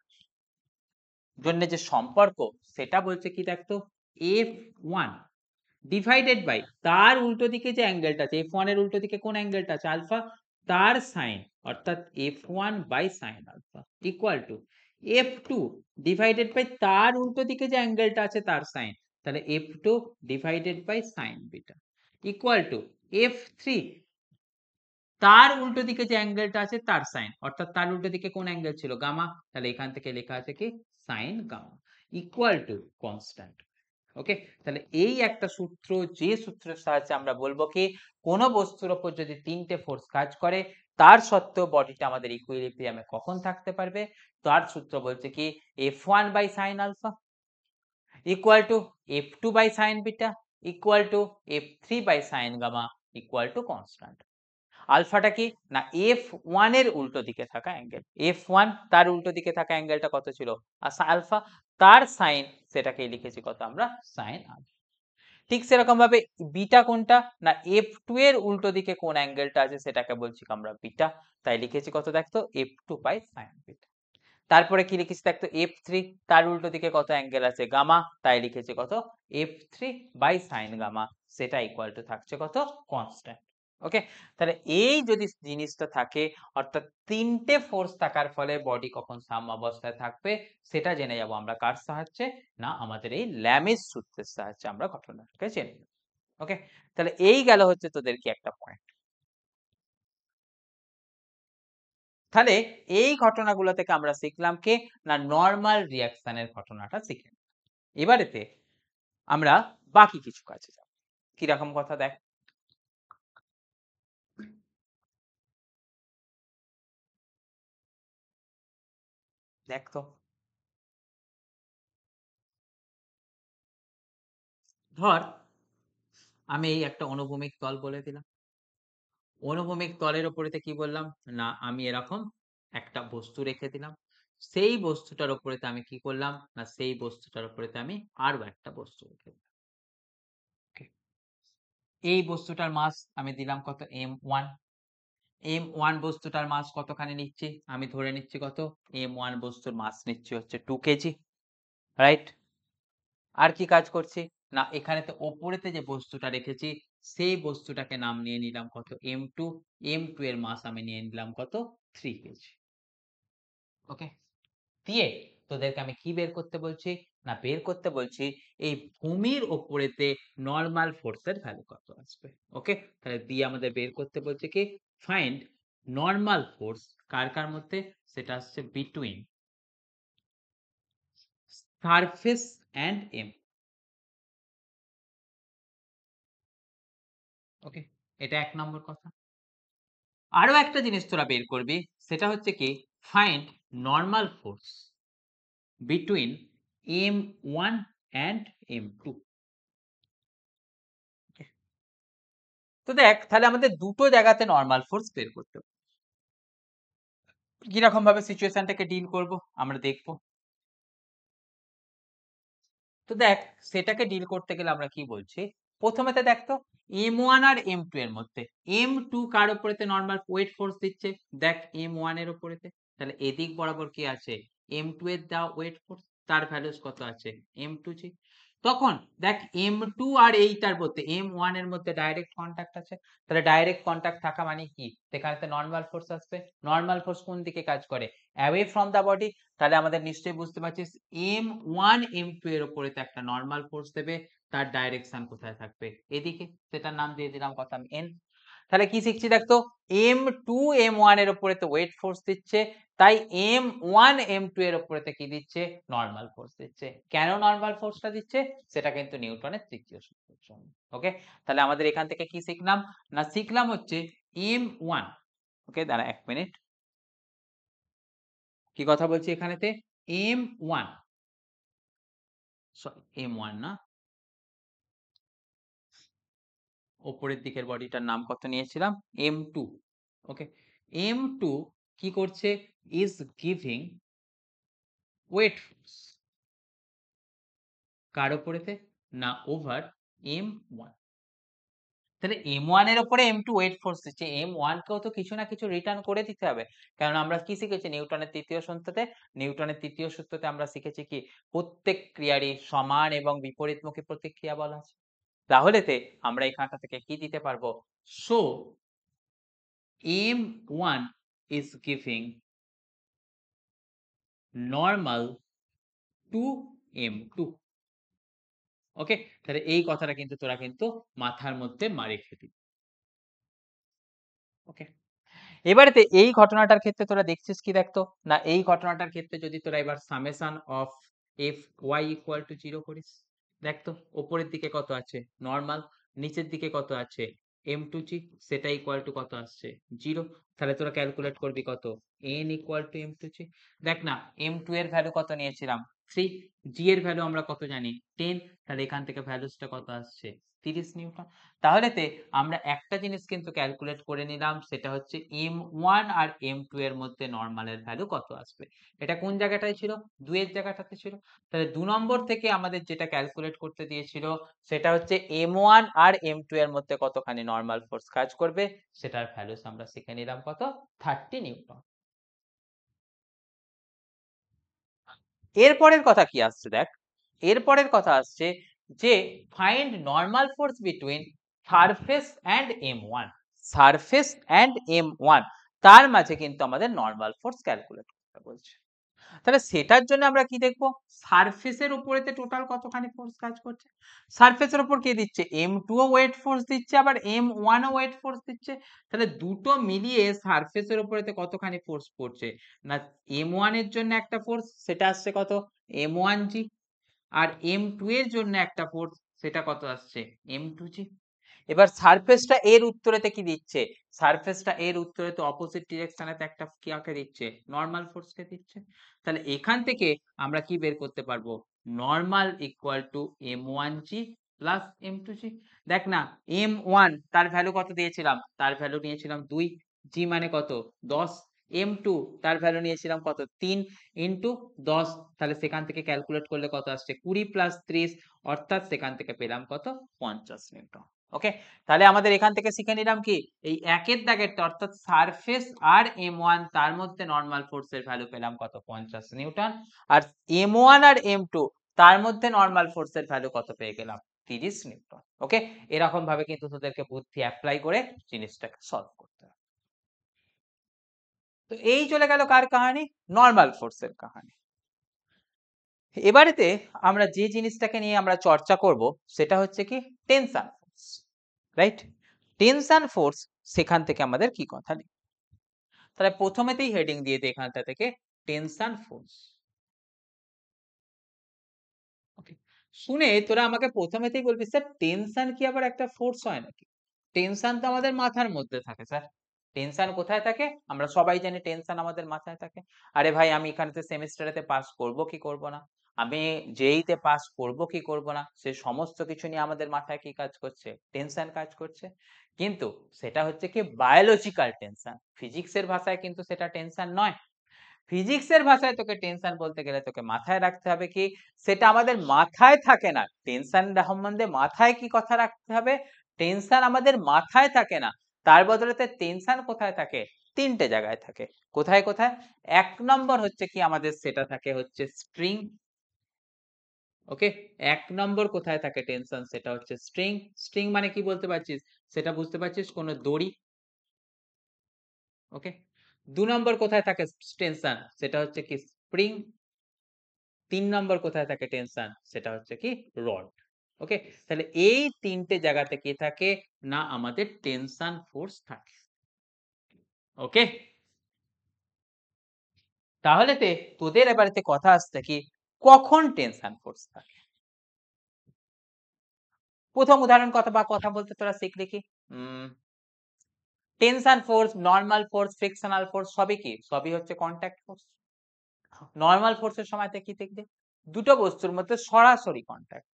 জন্য যে সম্পর্ক, সেটা বলছে কি দেখতো, F1 ডিভাইডেড বাই তার উল্টো দিকে যে অ্যাঙ্গেলটা আছে, F1 এর উল্টো দিকে কোন অ্যাঙ্গেলটা আছে আলফা, তার সাইন, অর্থাৎ F1 by sine alpha equal to F2 divided by তার উল্টো দিকে যে অ্যাঙ্গেলটা আছে তার সাইন, তাহলে F2 divided by sine beta equal to F3 তার উল্টো দিকে যে অ্যাঙ্গেলটা আছে তার সাইন, অর্থাৎ তার উল্টো দিকে কোন অ্যাঙ্গেল ছিল গামা, তাহলে এখান থেকে লেখা আছে কি sine gamma equal to constant. Okay, তাহলে এই একটা সূত্র, যে সূত্রের সাহায্যে আমরা বলবো কি কোন বস্তুর উপর যদি তিনটে ফোর্স কাজ করে তার সত্ত্বেও বডিটা আমাদের ইকুইলিব্রিয়ামে কখন থাকতে পারবে, তার সূত্র বলছে কি F1 by sine alpha equal to F2 by sine beta equal to F3 by sine gamma equal to constant. আলফাটা কি, না F1 এর উল্টো দিকে থাকা অ্যাঙ্গেল, F1 তার উল্টো দিকে থাকা অ্যাঙ্গেলটা কত ছিল আলফা, তার সাইন সেটাকে লিখেছি কত আমরা সাইন আলফা। ঠিক সেরকম ভাবে বিটা কোনটা, না F2 এর উল্টো দিকে কোন অ্যাঙ্গেলটা আছে সেটাকে বলছি আমরা বিটা, তাই লিখেছি কত দেখতো F2 বাই সাইন বিটা। তারপরে কি লিখেছি দেখতো F3 তার উল্টো দিকে কত অ্যাঙ্গেল আছে গামা, তাই লিখেছি কত F3 বাই সাইন গামা, সেটা ইকুয়াল টু থাকছে কত কনস্ট্যান্ট। ওকে, তাহলে এই যদি জিনিসটা থাকে, অর্থাৎ তিনটে ফোর্স থাকার ফলে বডি কখন সাম্যাবস্থায় থাকবে, সেটা জেনে যাব আমরা কার সাহায্যে, না আমাদের এই ল্যামিস সূত্রের সাহায্যে আমরা ঘটনাটাকে জেনে নেব। ওকে, তাহলে এই গেল হচ্ছে তোদের কি একটা পয়েন্ট। তাহলে এই ঘটনাগুলো থেকে আমরা শিখলাম কি, না নরমাল রিঅ্যাকশনের ঘটনাটা শিখলাম। এবারেতে আমরা বাকি কিছু কাজে যাব, কিরকম কথা দেখ, দেখ তো, ধর আমি এই একটা অনুভূমিক তল বলে দিলাম, অনুভূমিক তলের উপরেতে কি বললাম, না আমি এরকম একটা বস্তু রেখে দিলাম, সেই বস্তুটার উপরেতে আমি কি করলাম, না সেই বস্তুটার উপরেতে আমি আরো একটা বস্তু রেখে দিলাম। Okay? এই বস্তুটার মাস আমি দিলাম কত M1, M1 বস্তুটার মাস কতখানি নিচ্ছি? আমি ধরে নিচ্ছি কত? M1 বস্তুর মাস নিচ্ছি হচ্ছে 2 কেজি, রাইট? আর কি কাজ করছি? না এখানেতে ওপরেতে যে বস্তুটা রেখেছি সেই বস্তুটাকে নাম নিয়ে নিলাম কত? M2, M2 এর মাস আমি নিয়ে নিলাম কত? 3 কেজি। ওকে? দিয়ে তোদেরকে আমি কি বের করতে বলছি? না বের করতে বলছি এই ভূমির ওপরেতে নরমাল ফোর্স এর ভ্যালু কত আসবে। ওকে? তাহলে দিয়ে আমাদের বের করতে বলছে কি ফাইন্ড নরমাল ফোর্স কার মধ্যে? সেটা আসছে বিটুইন সারফেস অ্যান্ড এম। ওকে? এটা ১ নম্বর কথা। আরো একটা জিনিস তোরা বের করবি সেটা হচ্ছে কি find normal force between M1 and M2। তো দেখ তাহলে আমাদের দুটো জায়গাতে নরমাল ফোর্স বের করতে হবে। কিরকম ভাবে সিচুয়েশনটাকে ডিল করব আমরা দেখব। তো দেখ সেটাকে ডিল করতে গেলে আমরা কি বলছি, প্রথমেতে দেখ তো M1 আর M2 এর মধ্যে M2 কার উপরেতে নরমাল ওয়েট ফোর্স দিচ্ছে? দেখ M1 এর উপরেতে। তাহলে এদিক বরাবর কি আছে? M2 এর দেওয়া ওয়েট ফোর্স, তার ভ্যালুস কত আছে? M2G। তখন দেখ M2 আর এইটার মধ্যে M1 এর মধ্যে ডাইরেক্ট কন্টাক্ট আছে। তাহলে ডাইরেক্ট কন্টাক্ট থাকা মানে কি? সেখানেতে নরমাল ফোর্স আসবে। নরমাল ফোর্স কোন দিকে কাজ করে? Away from the body. তাহলে আমাদের নিশ্চয়ই বুঝতে পারছিস M1 M2 এর উপরেতে একটা নরমাল ফোর্স দেবে, তার ডাইরেকশন কোথায় থাকবে? এদিকে। সেটার নাম দিয়ে দিলাম কত আমি N। তাহলে কি শিখছি দেখতো M2 M1 এর উপরেতে ওয়েট ফোর্স দিচ্ছে, তাই M1 M2 এর উপরেতে কি দিচ্ছে? নরমাল ফোর্স দিচ্ছে। কেন নরমাল ফোর্সটা দিচ্ছে? সেটা কিন্তু নিউটনের তৃতীয় সূত্রের জন্য। ওকে? তাহলে আমাদের এখান থেকে কি শিখলাম? না শিখলাম হচ্ছে M1। ওকে দাঁড়া 1 মিনিট। কি কথা বলছি এখানেতে? M1 সরি M1 না, ওপরের দিকের বডিটার নাম কত নিয়েছিলাম? M2। ওকে? M2 কি করছে? is giving weight force কার উপরেতে? না ওভার M1। তাহলে M1 এর উপরে M2 ওয়েট ফোর্স দিচ্ছে, M1 কেও তো কিছু না কিছু রিটার্ন করে দিতে হবে। কারণ আমরা কি শিখেছি নিউটনের তৃতীয় সূত্রতে? নিউটনের তৃতীয় সূত্রতে আমরা শিখেছি কি প্রত্যেক ক্রিয়ারই সমান এবং বিপরীতমুখী প্রতিক্রিয়া বলা আছে। তাহলেতে আমরা এখানটা থেকে কি দিতে পারবো? So M1 is giving normal to M2। ওকে? তাহলে এই কথাটা কিন্তু তোরা কিন্তু মাথার মধ্যে রেখে দিবি। ওকে? এবারেতে এই ঘটনাটার ক্ষেত্রে তোরা দেখছিস কি দেখতো? না এই ঘটনাটার ক্ষেত্রে যদি তোরা এবার summation of Fy equal to 0 করিস। দেখ তো উপরের দিকে কত আছে? নরমাল। নিচের দিকে কত আছে? M2G, সেটা ইকুয়াল টু কত আসছে? 0। তাহলে তোরা ক্যালকুলেট করবি কত? N equal to M2G। দেখ না M2 এর ভ্যালু কত নিয়েছিলাম? 3। G এর ভ্যালু আমরা কত জানি? 10। তাহলে এখান থেকে ভ্যালুসটা কত আসছে? 30 নিউটন। তাহলেতে আমরা একটা জিনিস কিন্তু ক্যালকুলেট করে নিলাম সেটা হচ্ছে M1 আর M2 এর মধ্যে নরমালের ভ্যালু কত আসবে। এটা কোন জায়গাটায় ছিল? 2 এর জায়গাটাতে ছিল। তাহলে 2 নম্বর থেকে আমাদের যেটা ক্যালকুলেট করতে দিয়েছিল সেটা হচ্ছে M1 আর M2 এর মধ্যে কতখানি নরমাল ফোর্স কাজ করবে, সেটার ভ্যালুস আমরা শিখে নিলাম কত? 30 নিউটন। এরপরের কথা কি আসছে দেখ, এরপরের কথা আসছে যে find normal force between surface and M1। Surface and M1 তার মাঝে কিন্তু আমাদের নরমাল ফোর্স ক্যালকুলেট করতে বলছে। তাহলে সেটার জন্য আমরা কি দেখব? সারফেসের উপরেতে টোটাল কতখানি ফোর্স কাজ করছে। সারফেসের উপর কি দিচ্ছে? M2 ও ওয়েট ফোর্স দিচ্ছে, আবার M1 ও ওয়েট ফোর্স দিচ্ছে। তাহলে দুটো মিলিয়ে সারফেসের উপরেতে কতখানি ফোর্স পড়ছে? না M1 এর জন্য একটা ফোর্স সেটা আসছে কত? M1G। আর M2 এর জন্য একটা ফোর্স সেটা কত আসছে? M2G। এবার সারফেসটা এর উত্তরেতে কি দিচ্ছে? সারফেসটা এর উত্তরেতে অপোজিট ডিরেকশনেতে একটা কি আঁকে দিচ্ছে? নরমাল ফোর্সকে দিচ্ছে। তাহলে এখান থেকে আমরা কি বের করতে পারবো? Normal equal to M1G plus M2G। দেখ না M1 তার ভ্যালু কত দিয়েছিলাম? তার ভ্যালু নিয়েছিলাম 2। G মানে কত? 10। M2 তার ভ্যালু নিয়েছিলাম কত? 3 ইন্টু 10। তাহলে সেখান থেকে ক্যালকুলেট করলে কত আসছে? 20 প্লাস 30, অর্থাৎ সেখান থেকে পেলাম কত? 50 নিউটন। ওকে, তাহলে আমাদের এখান থেকে শিখে নিলাম কি এই একের দাগেরটা অর্থাৎ সারফেস আর M1 তার মধ্যে নর্মাল ফোর্সের ভ্যালু পেলাম কত 50 নিউটন, আর M1 আর M2 তার মধ্যে নর্মাল ফোর্সের ভ্যালু কত পেয়ে গেলাম 30 নিউটন। ওকে, এরকম ভাবে কিন্তু তোদেরকে বুদ্ধি অ্যাপ্লাই করে জিনিসটাকে সলভ করতে হবে। তো এই চলে গেল কার কাহানি, নর্মাল ফোর্সের কাহানি। এবারেতে আমরা যে জিনিসটাকে নিয়ে আমরা চর্চা করব সেটা হচ্ছে কি tension force, right? Tension force, সেখান থেকে আমাদের কি কথা নেই, তাহলে প্রথমেতেই হেডিং দিয়ে দিই এখানটা থেকে টেনশন ফোর্স। ওকে, শুনে তোরা আমাকে প্রথমেতেই বলবি স্যার টেনশন কি আবার একটা ফোর্স হয় নাকি? টেনশন তো আমাদের মাথার মধ্যে থাকে স্যার। টেনশন কোথায় থাকে? আমরা সবাই জানি টেনশন আমাদের মাথায় থাকে। আরে ভাই আমি এখানেতে সেমিস্টারেতে পাস করব কি করব না, আমি জেইতে পাস করব কি করব না, সে সমস্ত কিছু নিয়ে আমাদের মাথায় কি কাজ করছে, টেনশন কাজ করছে। কিন্তু সেটা হচ্ছে কি বায়োলজিক্যাল টেনশন, ফিজিক্সের ভাষায় কিন্তু সেটা টেনশন নয়। ফিজিক্সের ভাষায় তোকে টেনশন বলতে গেলে তোকে মাথায় রাখতে হবে কি সেটা আমাদের মাথায় থাকে না। টেনশন সম্বন্ধে মাথায় কি কথা রাখতে হবে, টেনশন আমাদের মাথায় থাকে না, তার বদলেতে টেনশন কোথায় থাকে, তিনটে জায়গায় থাকে। কোথায় কোথায়? এক নম্বর হচ্ছে কি আমাদের সেটা থাকে হচ্ছে স্ট্রিং। ওকে, এক নম্বর কোথায় থাকে টেনশন, সেটা হচ্ছে স্ট্রিং। স্ট্রিং মানে কি বলতে পারছিস, সেটা বুঝতে পারছিস, কোনো দড়ি। ওকে, দু নম্বর কোথায় থাকে টেনশন, সেটা হচ্ছে কি স্প্রিং। তিন নম্বর কোথায় থাকে টেনশন, সেটা হচ্ছে কি রড। ওকে, তাহলে এই তিনটে জায়গাতে কি থাকে না আমাদের টেনশন ফোর্স থাকে। ওকে, তাহলে তোদের এবারেতে কথা আসছে কি কখন টেনশন ফোর্স থাকে। প্রথম উদাহরণ কথা বা কথা বলতে তোরা শিখলি কি tension force, normal force, frictional force সবই কি, সবই হচ্ছে কন্টাক্ট ফোর্স। নর্মাল ফোর্সের সময়তে কি দেখবে, দুটো বস্তুর মধ্যে সরাসরি কন্টাক্ট।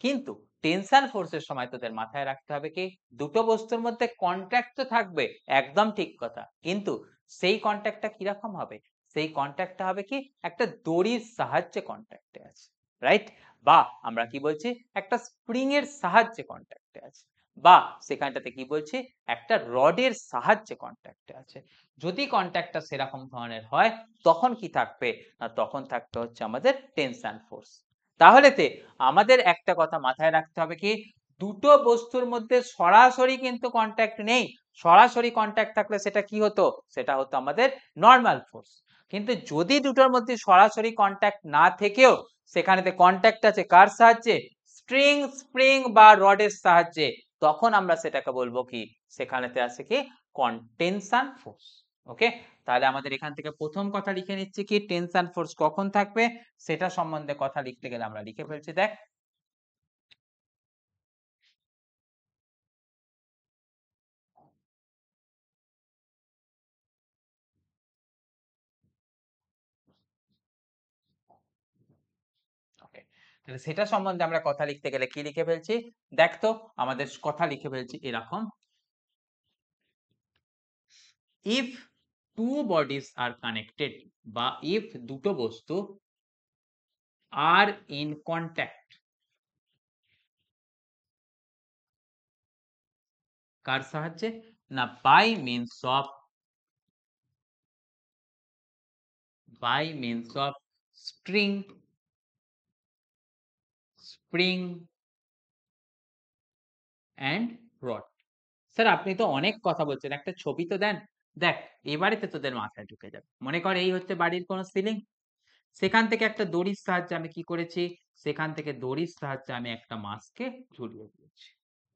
কিন্তু টেনশন ফোর্সের সময় তোদের মাথায় রাখতে হবে কি দুটো বস্তুর মধ্যে কন্ট্যাক্ট তো থাকবে, একদম ঠিক কথা, কিন্তু সেই কন্ট্যাক্টটা কিরকম হবে, সেই কন্ট্যাক্টটা হবে কি একটা দড়ির সাহায্যে কন্ট্যাক্টে আছে, রাইট? বা আমরা কি বলছি একটা স্প্রিং এর সাহায্যে কন্ট্যাক্টে আছে, বা সেখানটাতে কি বলছি একটা রডের সাহায্যে কন্ট্যাক্টে আছে। যদি কন্ট্যাক্টটা সেরকম ধরনের হয় তখন কি থাকবে না, তখন থাকতে হচ্ছে আমাদের টেনশন ফোর্স। তাহলে আমাদের একটা কথা মাথায় রাখতে হবে কি দুটো বস্তুর মধ্যে সরাসরি কিন্তু কন্ট্যাক্ট নেই। সরাসরি কন্ট্যাক্ট থাকলে সেটা কি হতো, সেটা হতো আমাদের নর্মাল ফোর্স। কিন্তু যদি দুটোর মধ্যে সরাসরি কন্ট্যাক্ট না থেকেও সেখানেতে কন্ট্যাক্ট আছে কার সাহায্যে, স্ট্রিং, স্প্রিং বা রডের সাহায্যে, তখন আমরা সেটাকে বলবো কি সেখানেতে আছে কি টেনশন ফোর্স। ওকে, তাহলে আমাদের এখান থেকে প্রথম কথা লিখে নিচ্ছি কি টেনশন ফোর্স কখন থাকবে সেটা সম্বন্ধে কথা লিখতে গেলে আমরা লিখে ফেলছি, দেখ ওকে, তাহলে সেটা সম্বন্ধে আমরা কথা লিখতে গেলে কি লিখে ফেলছি, দেখ তো আমাদের কথা লিখে ফেলছি এরকম, if two bodies are connected বা ইফ দুটো বস্তু আর ইন কন্ট্যাক্ট, কার সাহায্যে না by means of string, spring and rod. Sir আপনি তো অনেক কথা বলছেন, একটা ছবি তো দেন। দেখ এবারে তো তোদের মাথায় ঢুকে যাবে, মনে কর এই হচ্ছে বাড়ির কোনো সিলিং, সেখান থেকে একটা দড়ির সাহায্যে আমি কি করেছি, সেখান থেকে দড়ির সাহায্যে আমি একটা মাছকে ঝুলিয়ে দিয়েছি।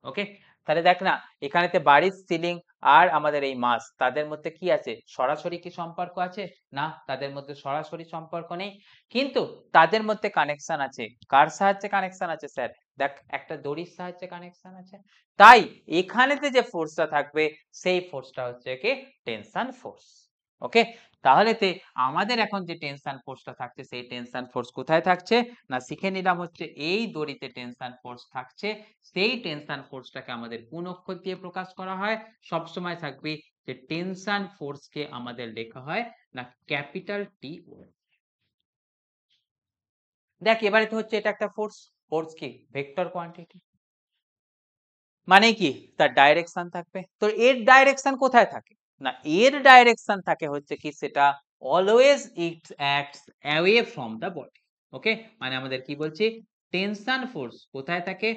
ওকে, তাহলে দেখ না এখানেতে বাড়ির সিলিং আর আমাদের এই মাছ তাদের মধ্যে কি আছে, সরাসরি কি সম্পর্ক আছে, না তাদের মধ্যে সরাসরি সম্পর্ক নেই, কিন্তু তাদের মধ্যে কানেকশন আছে, কার সাহায্যে কানেকশন আছে স্যার, দেখ একটা দড়ির সাহায্যে কানেকশন আছে। তাই এখানেতে যে ফোর্সটা থাকবে সেই ফোর্সটা হচ্ছে কি টেনশন ফোর্স। ওকে, তাহলে আমাদের এখন যে টেনশন ফোর্সটা থাকছে সেই টেনশন ফোর্স কোথায় থাকছে না শিখে নিলাম হচ্ছে এই দড়িতে টেনশন ফোর্স থাকছে। সেই টেনশন ফোর্সটাকে আমাদের কোন অক্ষর দিয়ে প্রকাশ করা হয়, সব সময় থাকবে যে টেনশন ফোর্সকে আমাদের লেখা হয় না ক্যাপিটাল টি ওয়ার্ড। দেখ এবারে তো হচ্ছে এটা একটা ফোর্স, ফোর্স কি ভেক্টর কোয়ান্টিটি, মানে কি তার ডাইরেকশন থাকবে। তো এর ডাইরেকশন কোথায় থাকে? না এর ডাইরেকশন থাকে হচ্ছে কি সেটা always it acts away from the body. Okay? মানে আমাদের কি বলছি টেনশন ফোর্স কোথায় থাকে?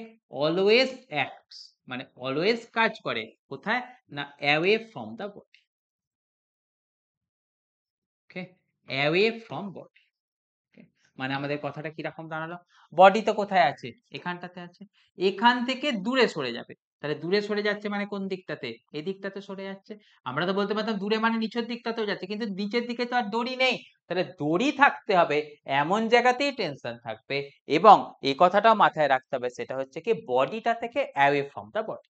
অলওয়েজ অ্যাক্টস মানে অলওয়েজ কাজ করে কোথায়? না away from the body. Okay? Away from body. Okay? মানে আমাদের কথাটা কিরকম দাঁড়ালো? বডি তো কোথায় আছে? এখানটাতে আছে। এখান থেকে দূরে সরে যাবে। তাহলে দূরে সরে যাচ্ছে মানে কোন দিকটাতে? এদিকটাতে সরে যাচ্ছে। আমরা তো বলতে পারতাম দূরে মানে নিচের দিকটাতেও যাচ্ছে। কিন্তু নিচের দিকে তো আর দড়ি নেই। তাহলে দড়ি থাকতে হবে এমন জায়গাতেই টেনশন থাকবে এবং এই কথাটাও মাথায় রাখতে হবে সেটা হচ্ছে কি বডিটা থেকে অ্যাওয়ে ফ্রম দ্য বডি।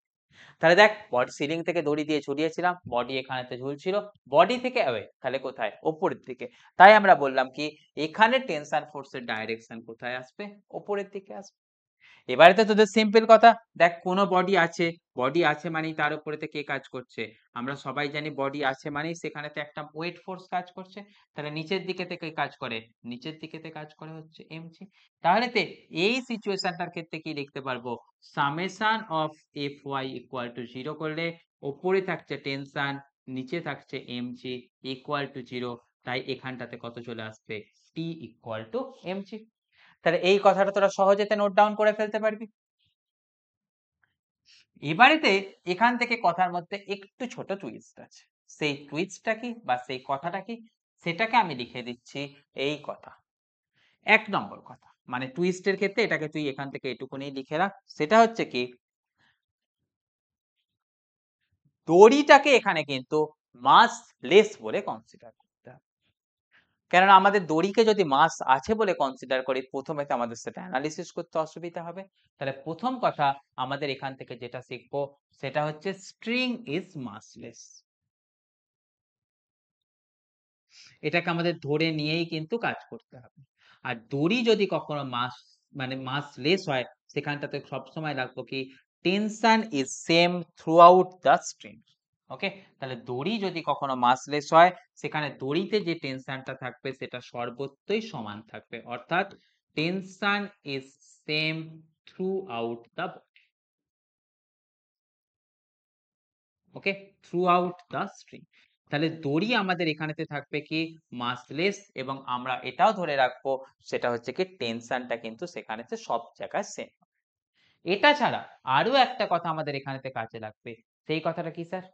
তাহলে দেখ বডি সিলিং থেকে দড়ি দিয়ে ঝুলিয়েছিলাম, বডি এখানেতে ঝুলছিল, বডি থেকে অ্যাওয়ে তাহলে কোথায়? ওপরের দিকে। তাই আমরা বললাম কি এখানে টেনশন ফোর্সের ডাইরেকশন কোথায় আসবে? ওপরের দিকে আসবে। এবারে তো তোদের সিম্পল কথা দেখ কোনো বডি আছে মানেই তার উপরে কে কাজ করছে? আমরা সবাই জানি বডি আছে মানেই সেখানেতে একটা ওয়েট ফোর্স কাজ করছে। তাহলে নিচের দিকে থেকে কাজ করে, নিচের দিকেতে কাজ করে হচ্ছে mg। তাহলে এই সিচুয়েশনটার ক্ষেত্রে কি লিখতে পারবো? Summation of fy equal to 0 করলে ওপরে থাকছে টেনশন, নিচে থাকছে mg ইকুয়াল টু 0। তাই এখানটাতে কত চলে আসবে? t equal to mg। তাহলে এই কথাটা তোরা সহজেতে নোট ডাউন করে ফেলতে পারবি। এবারেতে এখান থেকে কথার মধ্যে একটু ছোট টুইস্ট আছে। সেই টুইস্টটা কি বা সেই কথাটা কি সেটাকে আমি লিখে দিচ্ছি এই কথা। ১ নম্বর কথা মানে টুইস্টের ক্ষেত্রে এটাকে তুই এখান থেকে এটুকুনি লিখে রাখ। সেটা হচ্ছে কি দড়িটাকে এখানে কিন্তু মাস লেস বলে কনসিডার করতে হবে। কেননা আমাদের দড়িকে যদি মাস আছে বলে কনসিডার করি প্রথমে তো আমাদের সেটা অ্যানালিসিস করতে অসুবিধা হবে। তাহলে প্রথম কথা আমাদের এখান থেকে যেটা শিখবো সেটা হচ্ছে স্ট্রিং ইজ মাসলেস। এটাকে আমাদের ধরে নিয়েই কিন্তু কাজ করতে হবে। আর দড়ি যদি কখনো মানে মাসলেস হয় সেখানটাতে সবসময় রাখবো কি tension is same throughout the string. Okay? তাহলে দড়ি যদি কখনো মাসলেস হয় সেখানে দড়িতে যে টেনশনটা থাকবে সেটা সর্বত্রই সমান থাকবে। অর্থাৎ tension is same throughout the okay through out the string. তাহলে দড়ি আমাদের এখানেতে থাকবে কি মাসলেস এবং আমরা এটাও ধরে রাখবো সেটা হচ্ছে কি টেনশনটা কিন্তু সেখানেতে সব জায়গায় সেম। এটা ছাড়া আরো একটা কথা আমাদের এখানেতে কাজে লাগবে। সেই কথাটা কি স্যার?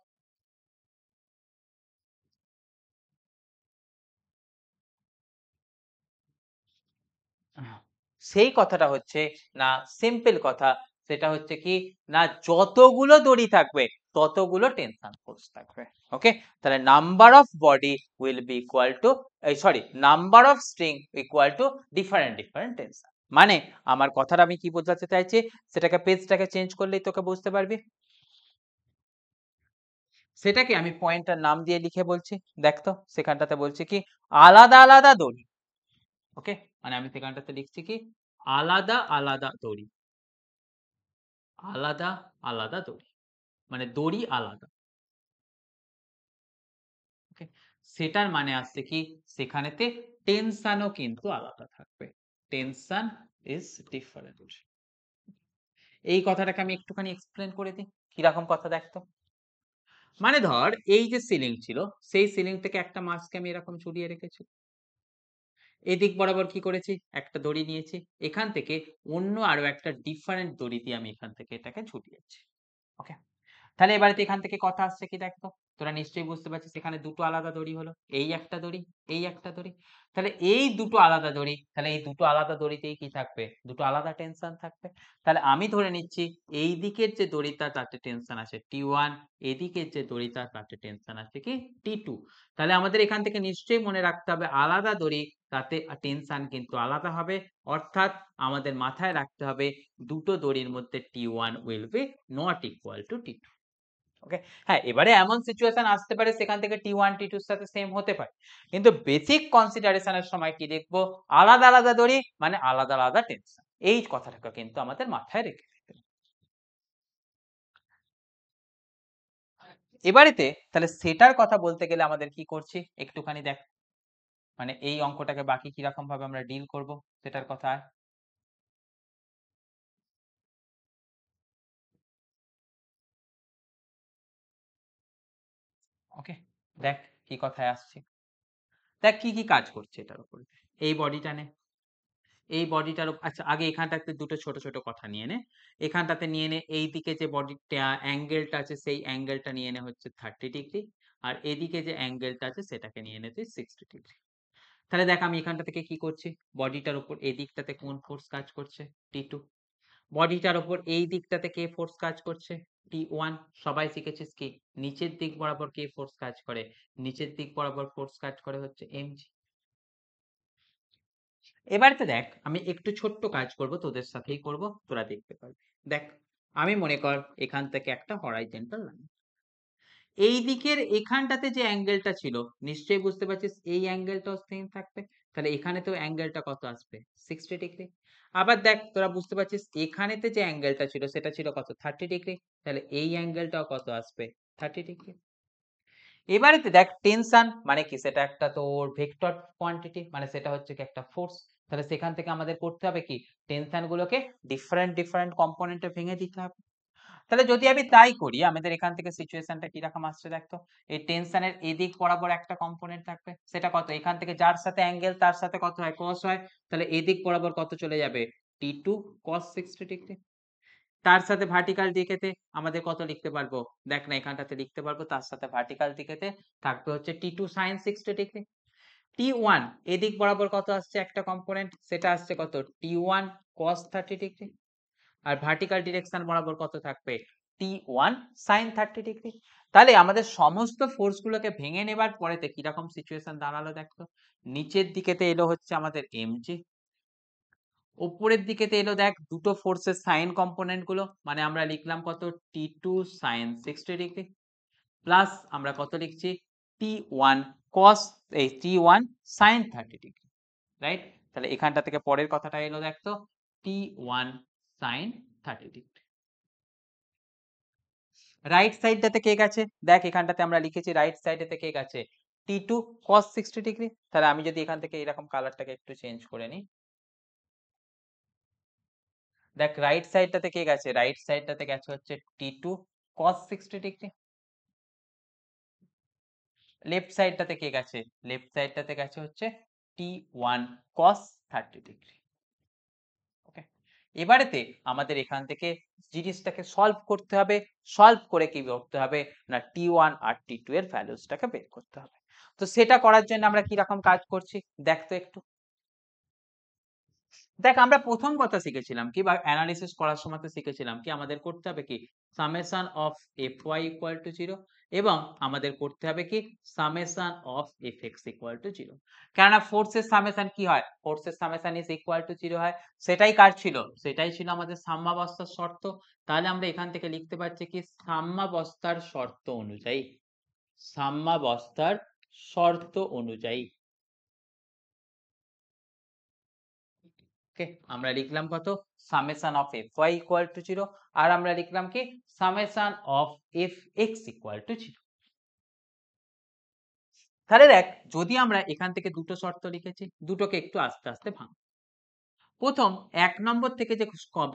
সেই কথাটা হচ্ছে না সিম্পল কথা সেটা হচ্ছে কি না যতগুলো দড়ি থাকবে ততগুলো টেনশন ফোর্স থাকবে। ওকে? তাহলে number of body will be equal two sorry number of string equal to different different tension. মানে আমার কথাটা আমি কি বোঝাতে চাইছি সেটাকে পেজটাকে চেঞ্জ করলেই তোকে বুঝতে পারবি। সেটাকে আমি পয়েন্টটার নাম দিয়ে লিখে বলছি। দেখ তো সেখানটাতে বলছি কি আলাদা আলাদা দড়ি। ওকে? মানে আমি সেখানটাতে লিখছি কি আলাদা আলাদা দড়ি। আলাদা আলাদা দড়ি। মানে দড়ি আলাদা। ওকে? সেটার মানে আসছে কি সেখানেতে টেনশনও কিন্তু আলাদা থাকবে। Tension is different. এই কথাটাকে আমি একটুখানি এক্সপ্লেন করে দিই। কিরকম কথা দেখ তো? মানে ধর এই যে সিলিং ছিল সেই সিলিং থেকে একটা মাছকে আমি এরকম ঝুলিয়ে রেখেছি। এদিক বরাবর কি করেছি? একটা দড়ি নিয়েছি। এখান থেকে অন্য আরো একটা ডিফারেন্ট দড়ি দিয়ে আমি এখান থেকে এটাকে ঝুলিয়েছি। ওকে? তাহলে এবারে তো এখান থেকে কথা আসছে কি দেখ তো? তোরা নিশ্চয়ই বুঝতে পারছিস এখানে দুটো আলাদা দড়ি হলো। এই একটা দড়ি, এই একটা দড়ি। তাহলে এই দুটো আলাদা দড়ি, তাহলে এই দুটো আলাদা দড়িতেই কি থাকবে? দুটো আলাদা টেনশন থাকবে। তাহলে আমি ধরে নিচ্ছি এই দিকের যে দড়িটা তাতে টেনশন আছে T1, এদিকের যে দড়িটা তাতে টেনশন আছে কি T2। তাহলে আমাদের এখান থেকে নিশ্চয়ই মনে রাখতে হবে আলাদা দড়ি তাতে টেনশন কিন্তু আলাদা হবে। অর্থাৎ আমাদের মাথায় রাখতে হবে দুটো দড়ির মধ্যে T1 will be not equal to T2। ওকে? হ্যাঁ, এবারে এমন সিচুয়েশন আসতে পারে সেখান থেকে T1 T2 এর সাথে সেম হতে পারে। কিন্তু বেসিক কনসিডারেশন এর সময় কি দেখবো আলাদা আলাদা দড়ি মানে আলাদা আলাদা টেনশন। এই কথাটাকে কিন্তু আমাদের মাথায় রেখে দিতে হবে। এবারেতে তাহলে সেটার কথা বলতে গেলে আমাদের কি করছি একটুখানি দেখ। মানে এই অঙ্কটাকে বাকি কিরকম ভাবে আমরা ডিল করব সেটার কথা আয়। ওকে, দেখ কি কথায় আসছে, দেখ কি কি কাজ করছে এটার উপরে। এই বডিটা নে, এই বডিটার আচ্ছা আগে এখানটাতে দুটো ছোট ছোট কথা নিয়ে নে। এখানটাতে নিয়ে নে এই দিকে যে বডিটা অ্যাঙ্গেলটা আছে সেই অ্যাঙ্গেলটা নিয়ে নে হচ্ছে 30 ডিগ্রি, আর এদিকে যে অ্যাঙ্গেলটা আছে সেটাকে নিয়ে নে তুই 60 ডিগ্রি। তাহলে দেখ আমি এখানটা থেকে কি করছি, বডিটার উপর এই দিকটাতে কোন ফোর্স কাজ করছে, T2। বডিটার উপর এই দিকটাতে কে ফোর্স কাজ করছে, T1। সবাই শিখেছিস কি নিচের দিক বরাবর কে ফোর্স কাজ করে, নিচের দিক বরাবর ফোর্স কাজ করে হচ্ছে mg। এবারে দেখ আমি একটু ছোট্ট কাজ করব, তোদের সাথেই করব, তোরা দেখতে পারবি। দেখ আমি মনে কর এখান থেকে একটা হরাইজন্টাল লাইন, এই দিকের এখানটাতে যে অ্যাঙ্গেলটা ছিল নিশ্চয়ই বুঝতে পারছিস এই অ্যাঙ্গেলটাও সেম থাকবে, তাহলে এখানে তো অ্যাঙ্গেলটা কত আসবে 60 ডিগ্রি। আবার দেখ তোরা বুঝতে পারছিস এখানেতে যে অ্যাঙ্গেলটা ছিল সেটা ছিল কত 30 ডিগ্রি, তাহলে এই অ্যাঙ্গেলটাও কত আসবে 30 ডিগ্রি। এবারেতে দেখ টেনশন মানে কি, সেটা একটা তোর ভেক্টর কোয়ান্টিটি, মানে সেটা হচ্ছে কি একটা ফোর্স। তাহলে সেখান থেকে আমাদের করতে হবে কি টেনশন গুলোকে ডিফারেন্ট ডিফারেন্ট কম্পোনেন্টে ভেঙে দিতে হবে। তাহলে যদি আমি তাই করি আমাদের এখান থেকে সিচুয়েশনটা কিরকম আসছে দেখতো, এই টেনশনের এদিক বরাবর একটা কম্পোনেন্ট থাকবে, সেটা কত এখান থেকে যার সাথে অ্যাঙ্গেল তার সাথে কত হয় cos হয়, তাহলে এদিক বরাবর কত চলে যাবে T2 cos 60 ডিগ্রি। তার সাথে ভার্টিক্যাল দিকেতে আমাদের কত লিখতে পারবো, দেখ না এখানটাতে লিখতে পারবো তার সাথে ভার্টিক্যাল দিকেতে থাকবে হচ্ছে T2 sin 60 ডিগ্রি। T1 এদিক বরাবর কত আসছে একটা কম্পোনেন্ট, সেটা আসছে কত T1 cos 30 ডিগ্রি, আর ভার্টিক্যাল ডিরেকশন বরাবর কত থাকবে T1 sin 30 ডিগ্রি। তাহলে আমাদের সমস্ত ফোর্স গুলোকে ভেঙে নেবার পরেতে কিরকম সিচুয়েশন দাঁড়ালো দেখো, নিচের দিকেতে এলো হচ্ছে আমাদের mg, উপরের দিকেতে এলো দেখ দুটো ফোর্সের সাইন কম্পোনেন্ট গুলো, মানে আমরা লিখলাম কত T2 sin 60 ডিগ্রি, প্লাস আমরা কত লিখছি T1 cos এই T1 sin 30 ডিগ্রি, রাইট। তাহলে এখানটা থেকে পরের কথাটা এলো দেখতো T1 sin 30 ডিগ্রি। রাইট সাইডটাতে কে গেছে, দেখ এখানটাতে আমরা লিখেছি রাইট সাইডেতে কে গেছে T2 cos 60 ডিগ্রি। তাহলে আমি যদি এখান থেকে এরকম কালারটাকে একটু চেঞ্জ করে নিই, দেখ রাইট সাইডটাতে কে গেছে, রাইট সাইডটাতে গেছে হচ্ছে T2 cos 60 ডিগ্রি। লেফট সাইডটাতে কে গেছে, লেফট সাইডটাতে গেছে হচ্ছে T1 cos 30 ডিগ্রি। ওকে, এবারেতে আমাদের এখান থেকে জিনিসটাকে সলভ করতে হবে, সলভ করে কি করতে হবে না T1 আর T2 এর ভ্যালুসটাকে বের করতে হবে। তো সেটা করার জন্য আমরা কি রকম কাজ করছি দেখ তো একটু। দেখ আমরা প্রথম কথা শিখেছিলাম কি বা অ্যানালিসিস করার সময় তো শিখেছিলাম কি আমাদের করতে হবে কি summation of fy equal to 0 এবং আমাদের করতে হবে কি summation of fx equal to 0। কেননা ফোর্সের সামেশন কি হয়, ফোর্সের সামেশন ইজ ইকুয়াল টু 0 হয়, সেটাই কার ছিল, সেটাই ছিল আমাদের সাম্যাবস্থার শর্ত। তাহলে আমরা এখান থেকে লিখতে পারছি কি সাম্যাবস্থার শর্ত অনুযায়ী, সাম্যাবস্থার শর্ত অনুযায়ী। ওকে, আমরা লিখলাম কত summation of fy equal to 0, আর আমরা লিখলাম কি summation of fx equal to 0। তাহলে দেখ যদি আমরা এখান থেকে দুটো শর্ত লিখেছি, দুটোকে একটু আস্তে আস্তে ভাঙ। প্রথম 1 নম্বর থেকে যে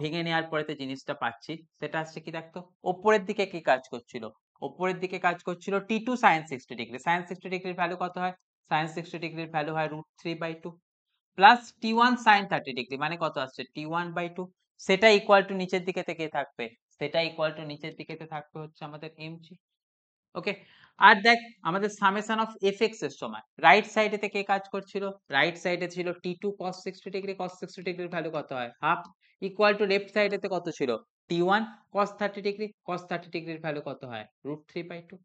ভেঙে নেওয়ার পরেতে জিনিসটা পাচ্ছি সেটা হচ্ছে কি দেখতো, ওপরের দিকে কি কাজ করছিল, ওপরের দিকে কাজ করছিল T2 sin 60 ডিগ্রি। sin 60 ডিগ্রির ভ্যালু কত হয়, sin 60 ডিগ্রির ভ্যালু হয় √3/2 প্লাস T1 sin 30 ডিগ্রি মানে কত আসছে T1/2, সেটা ইকুয়াল টু নিচের দিকে থেকে থাকবে, সেটা ইকুয়াল টু নিচের দিকেতে থাকবে হচ্ছে আমাদের mg। ওকে, আর দেখ আমাদের সামেশন অফ fx এর সময় রাইট সাইডে থেকে কাজ করছিল, রাইট সাইডে ছিল T2 cos 60 ডিগ্রি, cos 60 ডিগ্রির ভ্যালু কত হয় হাফ, ইকুয়াল টু লেফট সাইডেতে কত ছিল T1 cos 30 ডিগ্রি, cos 30 ডিগ্রির ভ্যালু কত হয় √3/2।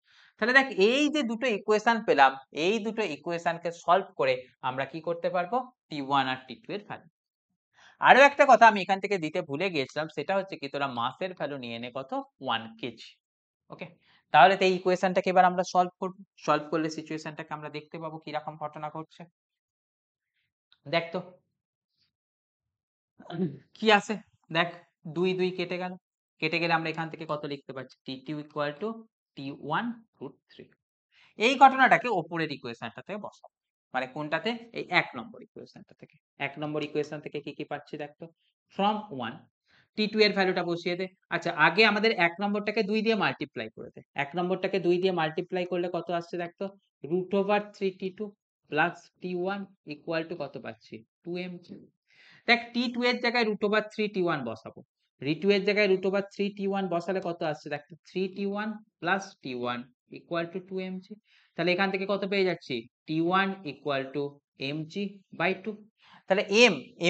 তাহলে দেখ এই যে দুটো ইকুয়েশন পেলাম, এই দুটো ইকুয়েশনকে সলভ করে আমরা কি করতে পারবো T1 আর T2 এর ভ্যালু। আরো একটা কথা আমি এখান থেকে দিতে ভুলে গিয়েছিলাম, সেটা হচ্ছে কি তোরা মাসের ভ্যালু নিয়ে নে কত 1 কেজি। ওকে, তাহলে তো এই ইকুয়েশনটাকে এবার আমরা সলভ করব, সলভ করলে সিচুয়েশনটাকে আমরা দেখতে পাবো কি রকম ঘটনা ঘটছে। দেখ তো কি আছে, দেখ 2 2 কেটে গেল, কেটে গেলে আমরা এখান থেকে কত লিখতে পারছি T2 ইকুয়াল টু T1 √3। এই ঘটনাটাকে ওপরের ইকুয়েশনটাতে বসাবো, মানে কোনটাতে এই 1 নম্বর ইকুয়েশনটা থেকে। 1 নম্বর ইকুয়েশন থেকে কি কি পাচ্ছি দেখ তো, ফ্রম 1 T2 এর ভ্যালুটা বসিয়ে দে। আচ্ছা আগে আমাদের ১ নম্বরটাকে ২ দিয়ে মাল্টিপ্লাই করে দে। ১ নম্বরটাকে ২ দিয়ে মাল্টিপ্লাই করলে কত আসছে দেখ তো? √3T2 plus T1 equal to কত পাচ্ছি? 2mg। দেখ T2 এর জায়গায় √3T1 বসাবো। √2 এর জায়গায় √3T1 বসালে কত আসছে দেখ তো? 3T1 plus T1 equal to 2mg। তাহলে এখান থেকে কত পেয়ে যাচ্ছি? T1 equal to mg/2। তাহলে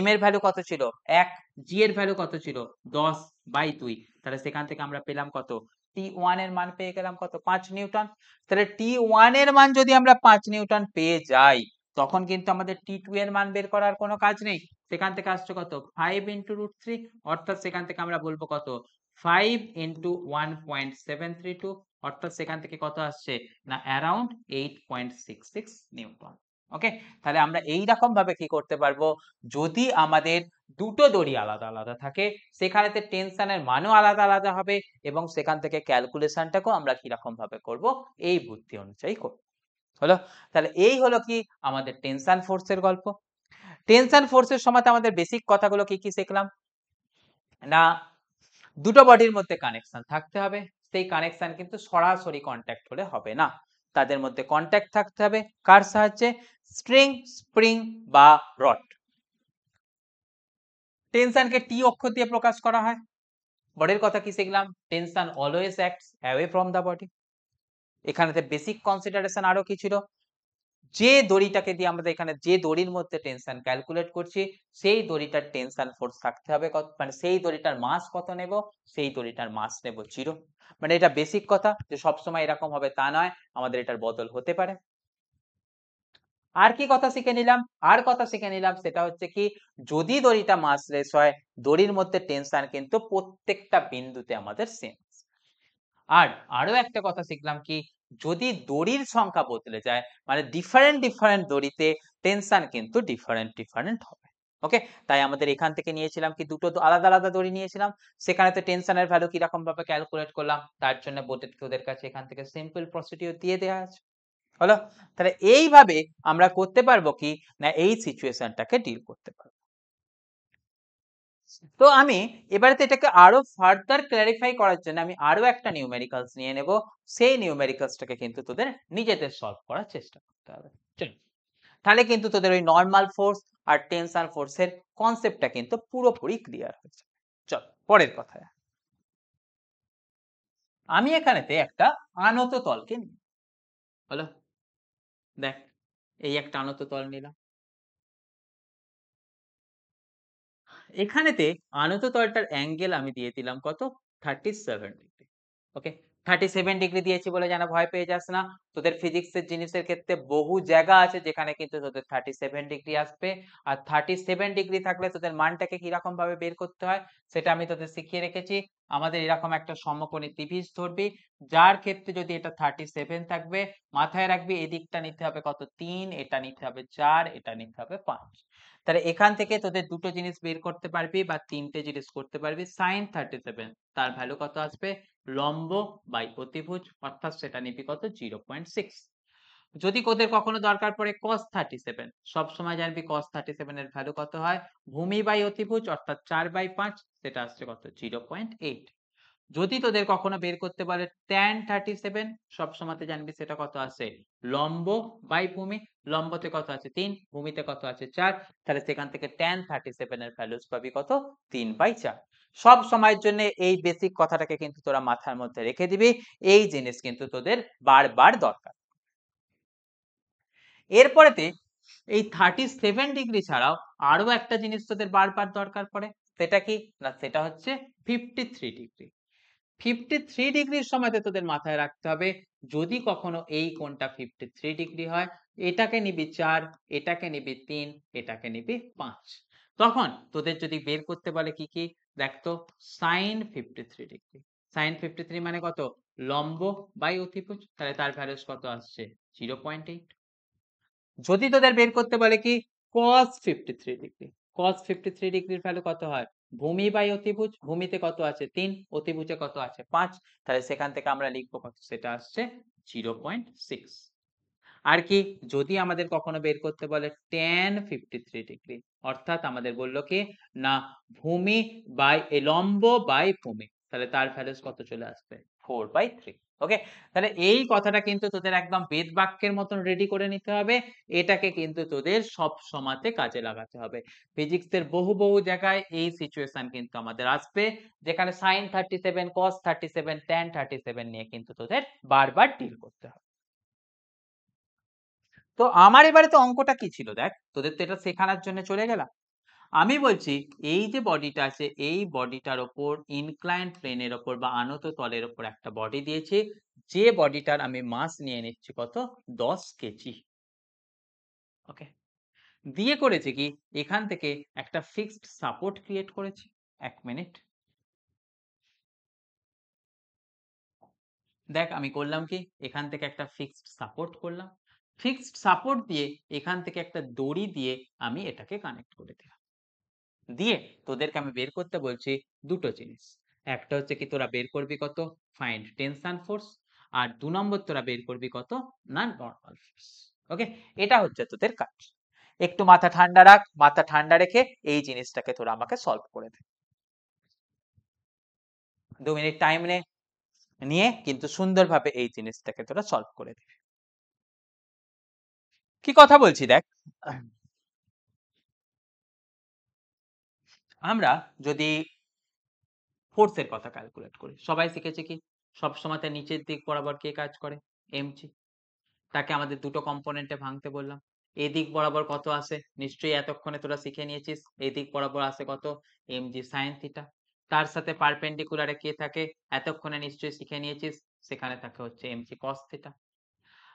m এর ভ্যালু কত ছিল? ১, g এর ভ্যালু কত ছিল? 10/2। তাহলে সেখান থেকে আমরা পেলাম কত? T1 এর মান পেয়ে গেলাম কত? 5 নিউটন। তাহলে T1 এর মান যদি আমরা 5 নিউটন পেয়ে যাই, তখন কিন্তু আমাদের T2 এর মান বের করার কোনো কাজ নেই। সেখান থেকে আসছে কত? 5 × √3, অর্থাৎ সেখান থেকে আমরা বলবো কত? 5 × 1.732, অর্থাৎ সেখান থেকে কত আসছে? না অ্যারাউন্ড 8.66 নিউটন। ওকে, তাহলে আমরা এইরকম ভাবে কি করতে পারবো? যদি আমাদের দুটো দড়ি আলাদা আলাদা থাকে, সেখানেতে টেনশনের মানও আলাদা আলাদা হবে এবং সেখান থেকে ক্যালকুলেশনটাকেও আমরা কিরকম ভাবে করব? এই বুদ্ধি অনুযায়ী করব। হলো? তাহলে এই হলো কি আমাদের টেনশন ফোর্সের গল্প। টেনশন ফোর্সের সময়তে আমাদের বেসিক কথাগুলো কি কি শিখলাম? না দুটো বডির মধ্যে কানেকশন থাকতে হবে। সেই কানেকশন কিন্তু সরাসরি কন্ট্যাক্ট হলে হবে না। তাদের মধ্যে কন্ট্যাক্ট থাকতে হবে কার সাহায্যে? স্ট্রিং, স্প্রিং বা রড। টেনশনকে টি অক্ষর দিয়ে প্রকাশ করা হয়। বডির কথা কি শিখলাম? Tension always acts away from the body. এখানেতে বেসিক কনসিডারেশন আরো কি ছিল? যে দড়িটাকে দিয়ে আমরা এখানে যে দড়ির মধ্যে টেনশন ক্যালকুলেট করছি, সেই দড়িটার টেনশন ফোর্স থাকতে হবে কত, মানে সেই দড়িটার মাস কত নেব? সেই দড়িটার মাস নেব 0। মানে এটা বেসিক কথা, যে সবসময় এরকম হবে তা নয়, আমাদের এটার বদল হতে পারে। আর কি কথা শিখে নিলাম? আর কথা শিখে নিলাম সেটা হচ্ছে কি, যদি দড়িটা মাসলেস হয়, দড়ির মধ্যে টেনশন কিন্তু প্রত্যেকটা বিন্দুতে আমাদের সেম। আর আরো একটা কথা শিখলাম কি, যদি দড়ির সংখ্যা বদলে যায়, মানে ডিফারেন্ট দড়িতে টেনশন কিন্তু ডিফারেন্ট হবে। ওকে, তাই আমাদের এখান থেকে নিয়েছিলাম কি দুটো আলাদা আলাদা দড়ি নিয়েছিলাম, সেখানে তো টেনশনের ভ্যালু কিরকম ভাবে ক্যালকুলেট করলাম, তার জন্য ওদের কাছে এখান থেকে সিম্পল প্রসিডিউর দিয়ে দেওয়া আছে। হলো? তাহলে এইভাবে আমরা করতে পারবো কি না, এই সিচুয়েশনটাকে ডিল করতে পারবো। তো আমি এবারে এটাকে আরো ফার্দার ক্ল্যারিফাই করার জন্য আমি আরো একটা নিউমেরিক্যালস নিয়ে নেব। সেই নিউমেরিক্যালসটাকে কিন্তু তোদের নিজেদের সলভ করার চেষ্টা করতে হবে। চল, তাহলে কিন্তু তোদের ওই নরমাল ফোর্স আর টেনশন ফোর্সের কনসেপ্টটা কিন্তু পুরোপুরি ক্লিয়ার হয়েছে। চল পরের কথায়। আমি এখানেতে একটা আনত তলকে নিই। হলো? দেখ, এই একটা আনত তল নিলাম। এখানেতে আনত তলটার অ্যাঙ্গেল আমি দিয়ে দিলাম কত? 37 ডিগ্রি। ওকে, 37 ডিগ্রি দিয়েছি বলে যেন ভয় পেয়ে যাস না। তোদের ফিজিক্সের জিনিসের ক্ষেত্রে বহু জায়গা আছে যেখানে কিন্তু তোদের 37 ডিগ্রি আসবে। আর 37 ডিগ্রি থাকলে তোদের মানটাকে কিরকম ভাবে বের করতে হয় সেটা আমি তোদের শিখিয়ে রেখেছি। আমাদের এরকম একটা সমকোণী ত্রিভুজ ধরবি, যার ক্ষেত্রে যদি এটা 37 থাকবে, মাথায় রাখবি এদিকটা নিতে হবে কত? 3, এটা নিতে হবে 4, এটা নিতে হবে 5। তাহলে এখান থেকে তোদের দুটো জিনিস বের করতে পারবি বা তিনটে জিনিস করতে পারবি। sin 37 তার ভ্যালু কত আসবে? লম্ব বাই অতিভুজ, অর্থাৎ সেটা নিবি কত? 0.6। যদি তোদের কখনো দরকার পড়ে cos 37, সব সময় জানবি cos 37 এর ভ্যালু কত হয়? ভূমি বাই অতিভুজ, অর্থাৎ 4/5, সেটা আসছে কত? 0.8। যদি তোদের কখনো বের করতে বলে tan 37, সব সময়তে জানবি সেটা কত আসে? লম্ব বাই ভূমি, লম্বতে কত আছে? 3, ভূমিতে কত আছে? 4। তাহলে সেখান থেকে tan 37 এর ভ্যালুস পাবি কত? 3/4। সব সময়ের জন্য এই বেসিক কথাটাকে কিন্তু তোরা মাথার মধ্যে রেখে দিবি। এই জিনিস কিন্তু তোদের বারবার দরকার। এরপরেতে এই 37 ডিগ্রি ছাড়াও আরো একটা জিনিস তোদের বারবার দরকার পড়ে। সেটা কি না, সেটা হচ্ছে 53 ডিগ্রি। 53 ডিগ্রির সময়তে তোদের মাথায় রাখতে হবে, যদি কখনো এই কোণটা 53 ডিগ্রি হয়, এটাকে নিবি 4, এটাকে নিবি 3, এটাকে নিবি 5। তখন তোদের যদি বের করতে বলে কি কি, দেখ তো, sin 53 ডিগ্রি। sin 53 মানে কত? লম্ব বাই অতিভুজ, তাহলে তার ভ্যালুস কত আসছে? 0.8। যদি তোদের বের করতে বলে কি cos 53 ডিগ্রি, cos 53 ডিগ্রির ভ্যালু কত হয়? ভূমি বাই অতিভুজ, ভূমিতে কত আছে? 3, অতিভুজে কত আছে? 5। তাহলে সেখান থেকে আমরা লিখবো কত? সেটা আসছে 0.6। আর কি যদি আমাদের কখনো বের করতে বলে tan 53 ডিগ্রি, অর্থাৎ আমাদের বলল কি না ভূমি বাই লম্ব বাই ভূমি, তাহলে তার ভ্যালুস কত চলে আসবে 4/3। ওকে, তাহলে এই কথাটা কিন্তু তোদের একদম বেদ বাক্যের মতন রেডি করে নিতে হবে। এটাকে কিন্তু তোদের সব সময়তে কাজে লাগাতে হবে। ফিজিক্সের বহু বহু জায়গায় এই সিচুয়েশন কিন্তু আমাদের আসবে, যেখানে sin 37 cos 37 tan 37 নিয়ে কিন্তু তোদের বারবার ডিল করতে হবে। তো আমার এবারে তো অঙ্কটা কি ছিল দেখ, তোদের তো এটা শেখানোর জন্য চলে গেলাম। আমি বলছি এই যে বডিটা আছে এই বডিটার ওপর ইনক্লাইন্ড প্লেনের ওপর বা আনত তলের ওপর একটা বডি দিয়েছে, যে বডিটার আমি মাস নিয়ে নিচ্ছি কত 10 কেজি। ওকে, দিয়ে করেছে কি এখান থেকে একটা ফিক্সড সাপোর্ট ক্রিয়েট করেছি। এক মিনিট দেখ আমি করলাম কি এখান থেকে একটা ফিক্সড সাপোর্ট করলাম, ফিক্সড সাপোর্ট দিয়ে এখান থেকে একটা দড়ি দিয়ে আমি এটাকে কানেক্ট করে দিলাম। দিয়ে তোদেরকে আমি বের করতে বলছি দুটো জিনিস, একটা হচ্ছে কি তোরা বের করবি কত ফাইন্ড টেনশন ফোর্স, আর 2 নম্বর তোরা বের করবি কত না নরমাল ফোর্স। ওকে, এটা হচ্ছে তোদের কাজ। একটু মাথা ঠান্ডা রাখ, মাথা ঠান্ডা রেখে এই জিনিসটাকে তোরা আমাকে সলভ করে দে। 2 মিনিট টাইম নিয়ে কিন্তু সুন্দরভাবে এই জিনিসটাকে তোরা সলভ করে দিবি। কি কথা বলছি দেখ, আমরা যদি ফোর্সের কথা ক্যালকুলেট করি, সবাই শিখেছে কি সব সময়তে নিচের দিক বরাবর কে কাজ করে এমজি, তাকে আমাদের দুটো কম্পোনেন্টে ভাঙতে বললাম। এদিক বরাবর কত আসে নিশ্চয়ই এতক্ষণে তোরা শিখে নিয়েছিস, এদিক বরাবর আসে কত mg sin থিটা, তার সাথে পারপেন্ডিকুলারে কে থাকে এতক্ষণে নিশ্চয়ই শিখে নিয়েছিস, সেখানে থাকে হচ্ছে mg cos থিটা।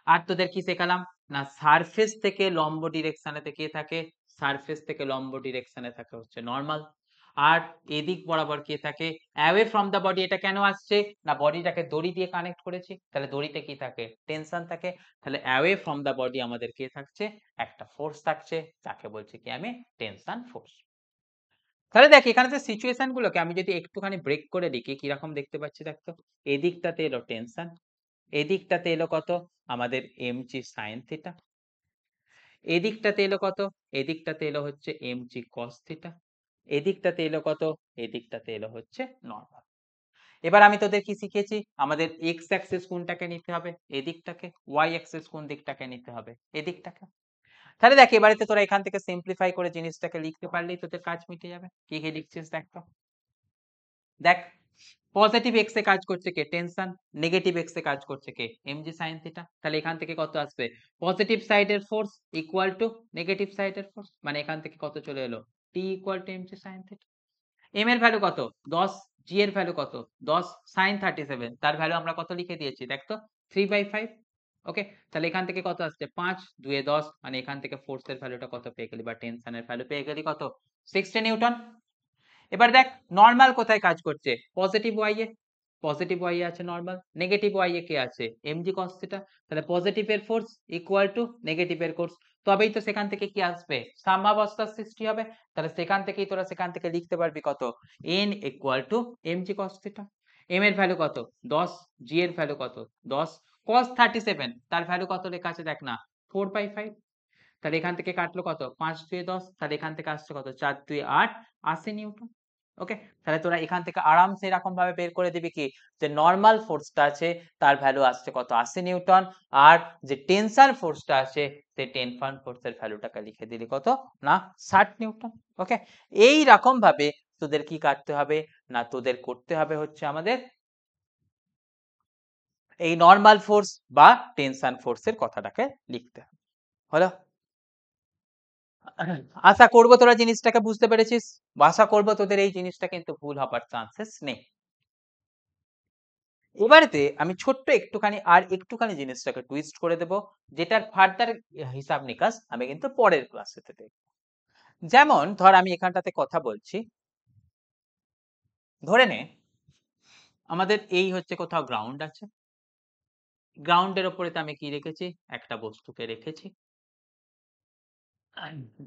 আর তোদের কি শেখালাম না সারফেস থেকে লম্ব ডিরেকশনেতে কে থাকে, সারফেস থেকে লম্ব ডিরেকশনে থাকে হচ্ছে নরমাল। আর এদিক বরাবর কে থাকে অ্যাওয়ে ফ্রম দা বডি, এটা কেন আসছে না বডিটাকে দড়ি দিয়ে কানেক্ট করেছি, তাহলে দড়িতে কি থাকে টেনশন থাকে, তাহলে অ্যাওয়ে ফ্রম দা বডি আমাদের কে থাকছে একটা ফোর্স থাকছে, যাকে বলছি কি আমি টেনশন ফোর্স। তাহলে দেখ এখানে যে সিচুয়েশন গুলোকে আমি যদি একটুখানি ব্রেক করে লিখি কিরকম দেখতে পাচ্ছি দেখ তো, এদিকটাতে এলো টেনশন, এদিকটাতে এলো কত আমাদের mg sin থিটা, এদিকটাতে এলো কত এদিকটাতে এলো হচ্ছে mg cos থিটা, এদিকটাতে এলো কত এদিকটাতে এলো হচ্ছে নরমাল। এবার আমি তোদের কি শিখেছি আমাদের x অ্যাক্সিস কোনটাকে নিতে হবে এদিকটাকে, y অ্যাক্সিস কোন দিকটাকে নিতে হবে এদিকটাকে। তাহলে দেখ এবারে তো তোরা এখান থেকে সিম্পলিফাই করে জিনিসটাকে লিখতে পারলেই তোদের কাজ মিটে যাবে। কি কি লিখছিস দেখ তো, দেখ পজিটিভ এক্স এ কাজ করছে কে টেনশন, নেগেটিভ এক্স এ কাজ করছে কে mg sin থিটা, তাহলে এখান থেকে কত আসবে পজিটিভ সাইডের ফোর্স ইকুয়াল টু নেগেটিভ সাইডের ফোর্স, মানে এখান থেকে কত চলে এলো t equal to mg sin theta. m এর ভ্যালু কত 10, g এর ভ্যালু কত 10 sin 37, তার ভ্যালু আমরা কত লিখে দিয়েছি দেখ তো 3/5। ওকে, তাহলে এখান থেকে কত আসছে 5 2 এ 10, মানে এখান থেকে ফোর্সের ভ্যালুটা কত পেয়ে গেলি বা টেনশনের ভ্যালু পেয়ে গেলি কত 60 নিউটন। এবার দেখ নরমাল কোথায় কাজ করছে positive Y A, positive Y A আছে নরমাল, নেগেটিভ ওয়াই এ কে আছে mg cos থিটা, তাহলে পজিটিভ এর ফোর্স ইকুয়াল টু নেগেটিভ এর ফোর্স, তবেই তো সেখান থেকে কি আসবে সাম্যাবস্থার সৃষ্টি হবে, তাহলে সেখান থেকেই তোরা সেখান থেকে লিখতে পারবি কত n equal to mg cos theta. m এর ভ্যালু কত 10, g এর ভ্যালু কত 10, cos 37 তার ভ্যালু কত লেখা আছে দেখ না 4/5, তাহলে এখান থেকে কাটলো কত 5 2 10, তাহলে এখান থেকে আসছে কত 4 2 8 80 নিউটন। ওকে, তাহলে তোরা এখান থেকে আরামসে এরকম ভাবে বের করে দিবি কি যে নরমাল ফোর্সটা আছে তার ভ্যালু আসছে কত 80 নিউটন, আর যে টেনশন ফোর্সটা আছে সেই টেনশন ফোর্সের ভ্যালুটাকে লিখে দিলি কত না 60 নিউটন। ওকে, এই রকম ভাবে তোদের কি কাটতে হবে না তোদের করতে হবে হচ্ছে আমাদের এই নরমাল ফোর্স বা টেনশন ফোর্সের কথাটাকে লিখতে হবে। হলো, আশা করবো তোরা জিনিসটাকে বুঝতে পেরেছিস, আশা করবো তোদের এই জিনিসটা কিন্তু ভুল হবার চান্সেস নেই। এবারেতে আমি ছোট্ট একটুখানি জিনিসটাকে টুইস্ট করে দেব, যেটার ফার্দার হিসাব নিকাশ আমি কিন্তু পরের ক্লাসেতে দেখব। যেমন ধর আমি এখানটাতে কথা বলছি, ধরে নে আমাদের এই হচ্ছে কোথাও গ্রাউন্ড আছে, গ্রাউন্ডের ওপরে আমি কি রেখেছি একটা বস্তুকে রেখেছি,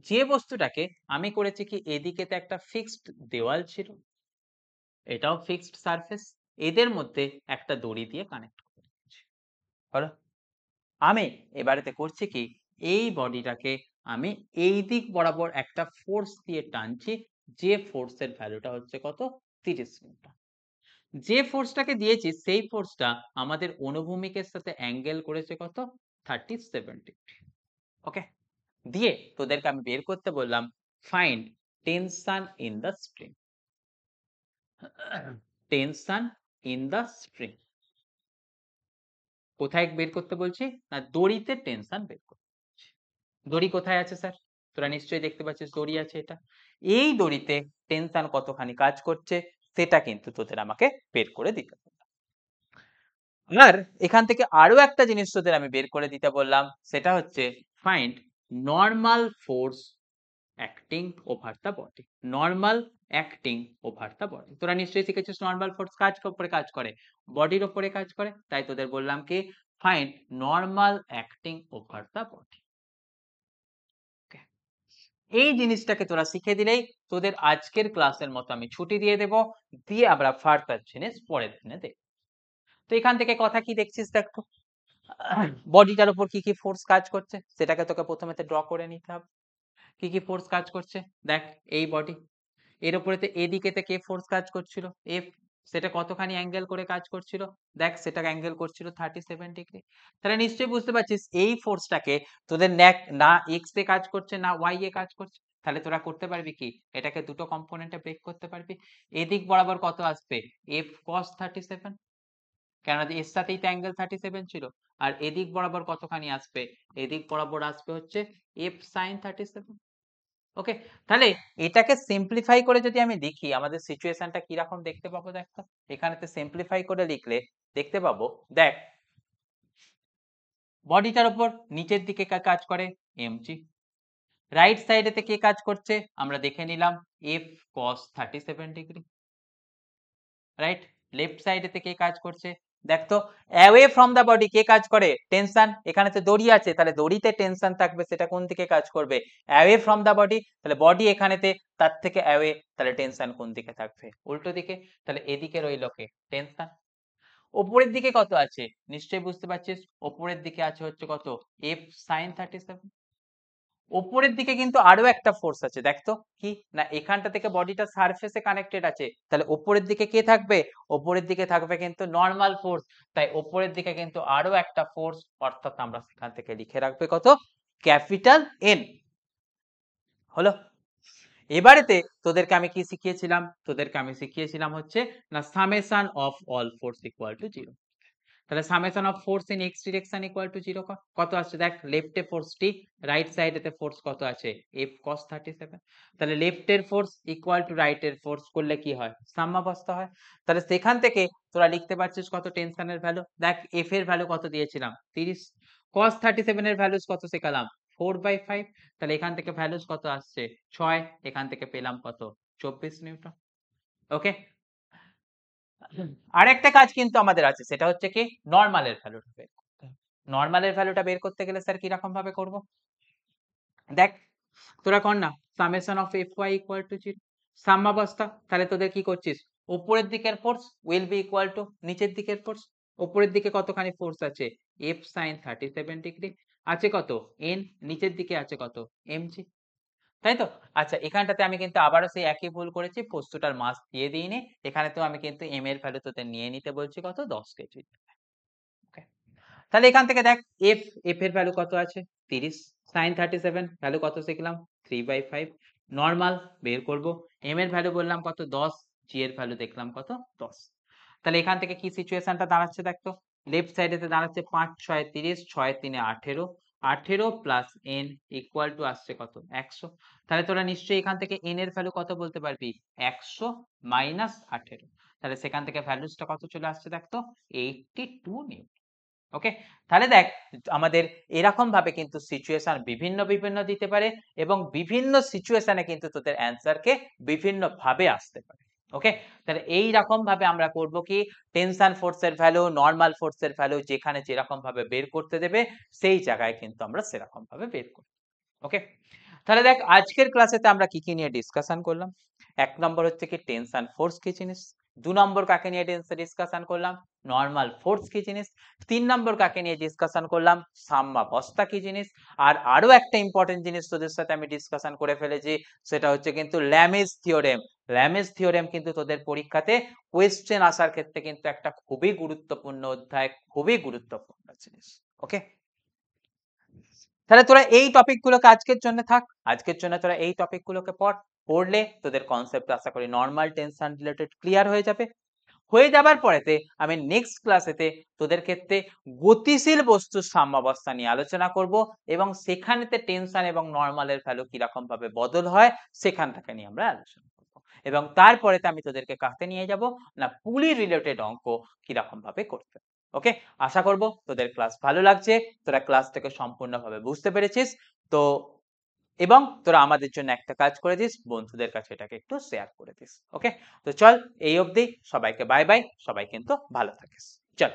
যে বস্তুটাকে আমি করেছি কি এদিকেতে একটা ফিক্সড দেওয়াল ছিল, এটাও ফিক্সড সারফেস, এদের মধ্যে একটা দড়ি দিয়ে কানেক্ট করে দিয়েছি। হলো, আমি এবারেতে করছি কি, এই বডিটাকে আমি এই দিক বরাবর একটা ফোর্স দিয়ে টানছি, যে ফোর্সের ভ্যালুটা হচ্ছে কত 30 নিউটন। যে ফোর্সটাকে দিয়েছি সেই ফোর্সটা আমাদের অনুভূমিকের সাথে অ্যাঙ্গেল করেছে কত 37 ডিগ্রি। ওকে, দিয়ে তোদেরকে আমি বের করতে বললাম find tension in the spring. Tension in the spring কোথায় বের করতে বলছি না, দড়িতে টেনশন বের করতে বলছি। দড়ি কোথায় আছে স্যার? তোরা নিশ্চয়ই দেখতে পাচ্ছিস দড়ি আছে এটা। এই দড়িতে টেনশন কতখানি কাজ করছে সেটা কিন্তু তোদের আমাকে বের করে দিতে হবে। আর এখান থেকে আরো একটা জিনিস তোদের আমি বের করে দিতে বললাম, সেটা হচ্ছে find normal force acting over the body. Normal acting over the body. তোরা নিশ্চয়ই শিখেছিস নরমাল ফোর্স কাজ উপরে কাজ করে, বডির উপরে কাজ করে। তাই তোদের বললাম কি find normal acting over the body. এই জিনিসটাকে তোরা শিখে দিলেই তোদের আজকের ক্লাসের মতো আমি ছুটি দিয়ে দেব, দিয়ে আমরা ফার্দার জিনিস পরের দিনে দেখব। তো এখান থেকে কথা কি দেখছিস দেখো, বডিটার উপর কি কি ফোর্স কাজ করছে সেটাকে তোকে প্রথমেতে ড্র করে নিতে হবে। কি কি ফোর্স কাজ করছে দেখ, এই বডি এর উপরেতে এদিকেতে কে ফোর্স কাজ করছিল এফ, সেটা কতখানি অ্যাঙ্গেল করে কাজ করছিল দেখ, সেটা অ্যাঙ্গেল করছিল 37 ডিগ্রি। তাহলে নিশ্চয়ই বুঝতে পারছিস এই ফোর্সটাকে তোদের না এক্স এ কাজ করছে না ওয়াই এ কাজ করছে। তাহলে তোরা করতে পারবি কি, এটাকে দুটো কম্পোনেন্টে ব্রেক করতে পারবি। এদিক বরাবর কত আসবে এফ কস 37, কেননা এর সাথেই তো অ্যাঙ্গেল 37 ছিল। আর এদিক বরাবর কতখানি আসবে, এদিক বরাবর আসবে হচ্ছে এফ সাইন 37। ওকে, তাহলে এটাকে সিম্পলিফাই করে যদি আমি লিখি আমাদের সিচুয়েশনটা কিরকম দেখতে পাবো দেখো। এখানেতে সিম্পলিফাই করে লিখলে দেখতে পাবো, দেখ বডিটার উপর নিচের দিকে কাজ করে এমজি, রাইট সাইডেতে কে কাজ করছে আমরা দেখে নিলাম F cos 37 degree, right. Left সাইডেতে কে কাজ করছে দেখ তো, অ্যাওয়ে ফ্রম দা বডি কে কাজ করে টেনশন, এখানে তো দড়ি আছে তাহলে দড়িতে টেনশন থাকবে, সেটা কোন দিকে কাজ করবে অ্যাওয়ে ফ্রম দা বডি। তাহলে বডি এখানেতে তার থেকে অ্যাওয়ে, তাহলে টেনশন কোন দিকে থাকবে উল্টো দিকে। তাহলে এদিকে রইল কে টেনশন। ওপরের দিকে কত আছে নিশ্চয়ই বুঝতে পারছিস, ওপরের দিকে আছে হচ্ছে কত এফ সাইন 37। ওপরের দিকে কিন্তু আরো একটা ফোর্স আছে দেখতো কি না, এখানটা থেকে বডিটা সারফেসে কানেক্টেড আছে, তাহলে ওপরের দিকে কে থাকবে, ওপরের দিকে থাকবে কিন্তু নরমাল ফোর্স। তাই ওপরের দিকে কিন্তু আরো একটা ফোর্স, অর্থাৎ আমরা সেখান থেকে লিখে রাখবে কত ক্যাপিটাল এন। হলো, এবারেতে তোদেরকে আমি কি শিখিয়েছিলাম, তোদেরকে আমি শিখিয়েছিলাম হচ্ছে না summation of all force equal to 0। তাহলে summation of force in x direction equal to 0 কত আসছে দেখ, লেফটে ফোর্স টি, রাইট সাইডেতে ফোর্স কত আছে এফ কস 37। তাহলে লেফটের ফোর্স ইকুয়াল টু রাইটের ফোর্স করলে কি হয় সাম্যাবস্থা হয়। তাহলে সেখান থেকে তোরা লিখতে পারছিস কত টেনশনের ভ্যালু দেখ, এফ এর ভ্যালু কত দিয়েছিলাম 30, কস 37 এর ভ্যালুস কত শেখালাম 4/5। তাহলে এখান থেকে ভ্যালুস কত আসছে 6, এখান থেকে পেলাম কত 24 নিউটন। ওকে, আরেকটা কাজ কিন্তু আমাদের আছে, সেটা হচ্ছে কি নরমালের ভ্যালুটা বের করতে হবে। নরমালের ভ্যালুটা বের করতে গেলে স্যার কিরকম ভাবে করব দেখ, তোরা কর না summation of F Y equal to 0 সাম্যাবস্থা। তাহলে তোদের কি করছিস, উপরের দিকের force will be equal to নিচের দিকের ফোর্স। উপরের দিকে কতখানি ফোর্স আছে এফ সাইন 37 ডিগ্রি, আছে কত এন, নিচের দিকে আছে কত এমজি, তাই তো। আচ্ছা, এখানটাতে আমি কিন্তু আবারও সেই একই ভুল করেছি, বস্তুটার মাস দিয়ে দিইনি। এখানে তো আমি কিন্তু এম এর ভ্যালু তোদের নিয়ে নিতে বলছি কত 10 কেজি। ওকে, তাহলে এখান থেকে দেখ এফ, এফ এর ভ্যালু কত আছে 30, সাইন 37 ভ্যালু কত শিখলাম 3/5, নরমাল বের করব। এম এর ভ্যালু বললাম কত 10, জি এর ভ্যালু দেখলাম কত 10। তাহলে এখান থেকে কি সিচুয়েশনটা দাঁড়াচ্ছে দেখতো, লেফট সাইডেতে দাঁড়াচ্ছে 5 6 30, 6 3 18, 18 প্লাস এন ইকুয়াল টু আসছে কত 100। তাহলে তোরা নিশ্চয়ই এখান থেকে এন এর ভ্যালু কত বলতে পারবি 100 মাইনাস 18। তাহলে সেখান থেকে ভ্যালুসটা কত চলে আসছে দেখতো 82 নিউটন। ওকে, তাহলে দেখ আমাদের এরকম ভাবে কিন্তু সিচুয়েশন বিভিন্ন বিভিন্ন দিতে পারে এবং বিভিন্ন সিচুয়েশনে কিন্তু তোদের অ্যান্সারকে বিভিন্ন ভাবে আসতে পারে। ওকে, তাহলে এই রকম ভাবে আমরা করব কি টেনশন ফোর্সের ভ্যালু, নরমাল ফোর্সের ভ্যালু যেখানে যেরকম ভাবে বের করতে দেবে সেই জায়গায় কিন্তু আমরা সেরকম ভাবে বের করব। ওকে, তাহলে দেখ আজকের ক্লাসেতে আমরা কি কি নিয়ে ডিসকাশন করলাম। এক নম্বর হচ্ছে কি টেনশন ফোর্স কি জিনিস, দু নম্বর কাকে নিয়ে ডিসকাশন করলাম নর্মাল ফোর্স কি জিনিস, 3 নম্বর কাকে নিয়ে ডিসকাশন করলাম, সাম্যাবস্থা কি জিনিস, আর আরো একটা ইম্পর্টেন্ট জিনিস তোদের সাথে আমি ডিসকাশন করে ফেলেছি, সেটা হচ্ছে কিন্তু ল্যামিস থিওরেম। ল্যামিস থিওরেম কিন্তু তোদের পরীক্ষাতে কোয়েশ্চেন আসার ক্ষেত্রে কিন্তু একটা খুবই গুরুত্বপূর্ণ অধ্যায়, খুবই গুরুত্বপূর্ণ জিনিস। ওকে, তাহলে তোরা এই টপিকগুলোকে আজকের জন্য থাক, আজকের জন্য তোরা এই টপিকগুলোকে পড়লে তোদের কনসেপ্ট আশা করি নর্মাল টেনশন রিলেটেড ক্লিয়ার হয়ে যাবে। হয়ে যাবার পরেতে আমি নেক্সট ক্লাসেতে তোদের ক্ষেত্রে গতিশীল বস্তুর সাম্যাবস্থা নিয়ে আলোচনা করব, এবং সেখানেতে টেনশন এবং নর্মালের ভ্যালু কিরকম ভাবে বদল হয় সেখানটাকে নিয়ে আমরা আলোচনা করব, এবং তারপরেতে আমি তোদেরকে কাকে নিয়ে যাব না পুলি রিলেটেড অঙ্ক কিরকম ভাবে করতে। ওকে, আশা করব তোদের ক্লাস ভালো লাগছে, তোরা ক্লাসটাকে সম্পূর্ণভাবে বুঝতে পেরেছিস। তো এবং তোরা আমাদের জন্য একটা কাজ করে দিস, বন্ধুদের কাছে এটাকে একটু শেয়ার করে দিস। ওকে, তো চল এই অবধি, সবাইকে বাই বাই, সবাই কিন্তু ভালো থাকিস, চল।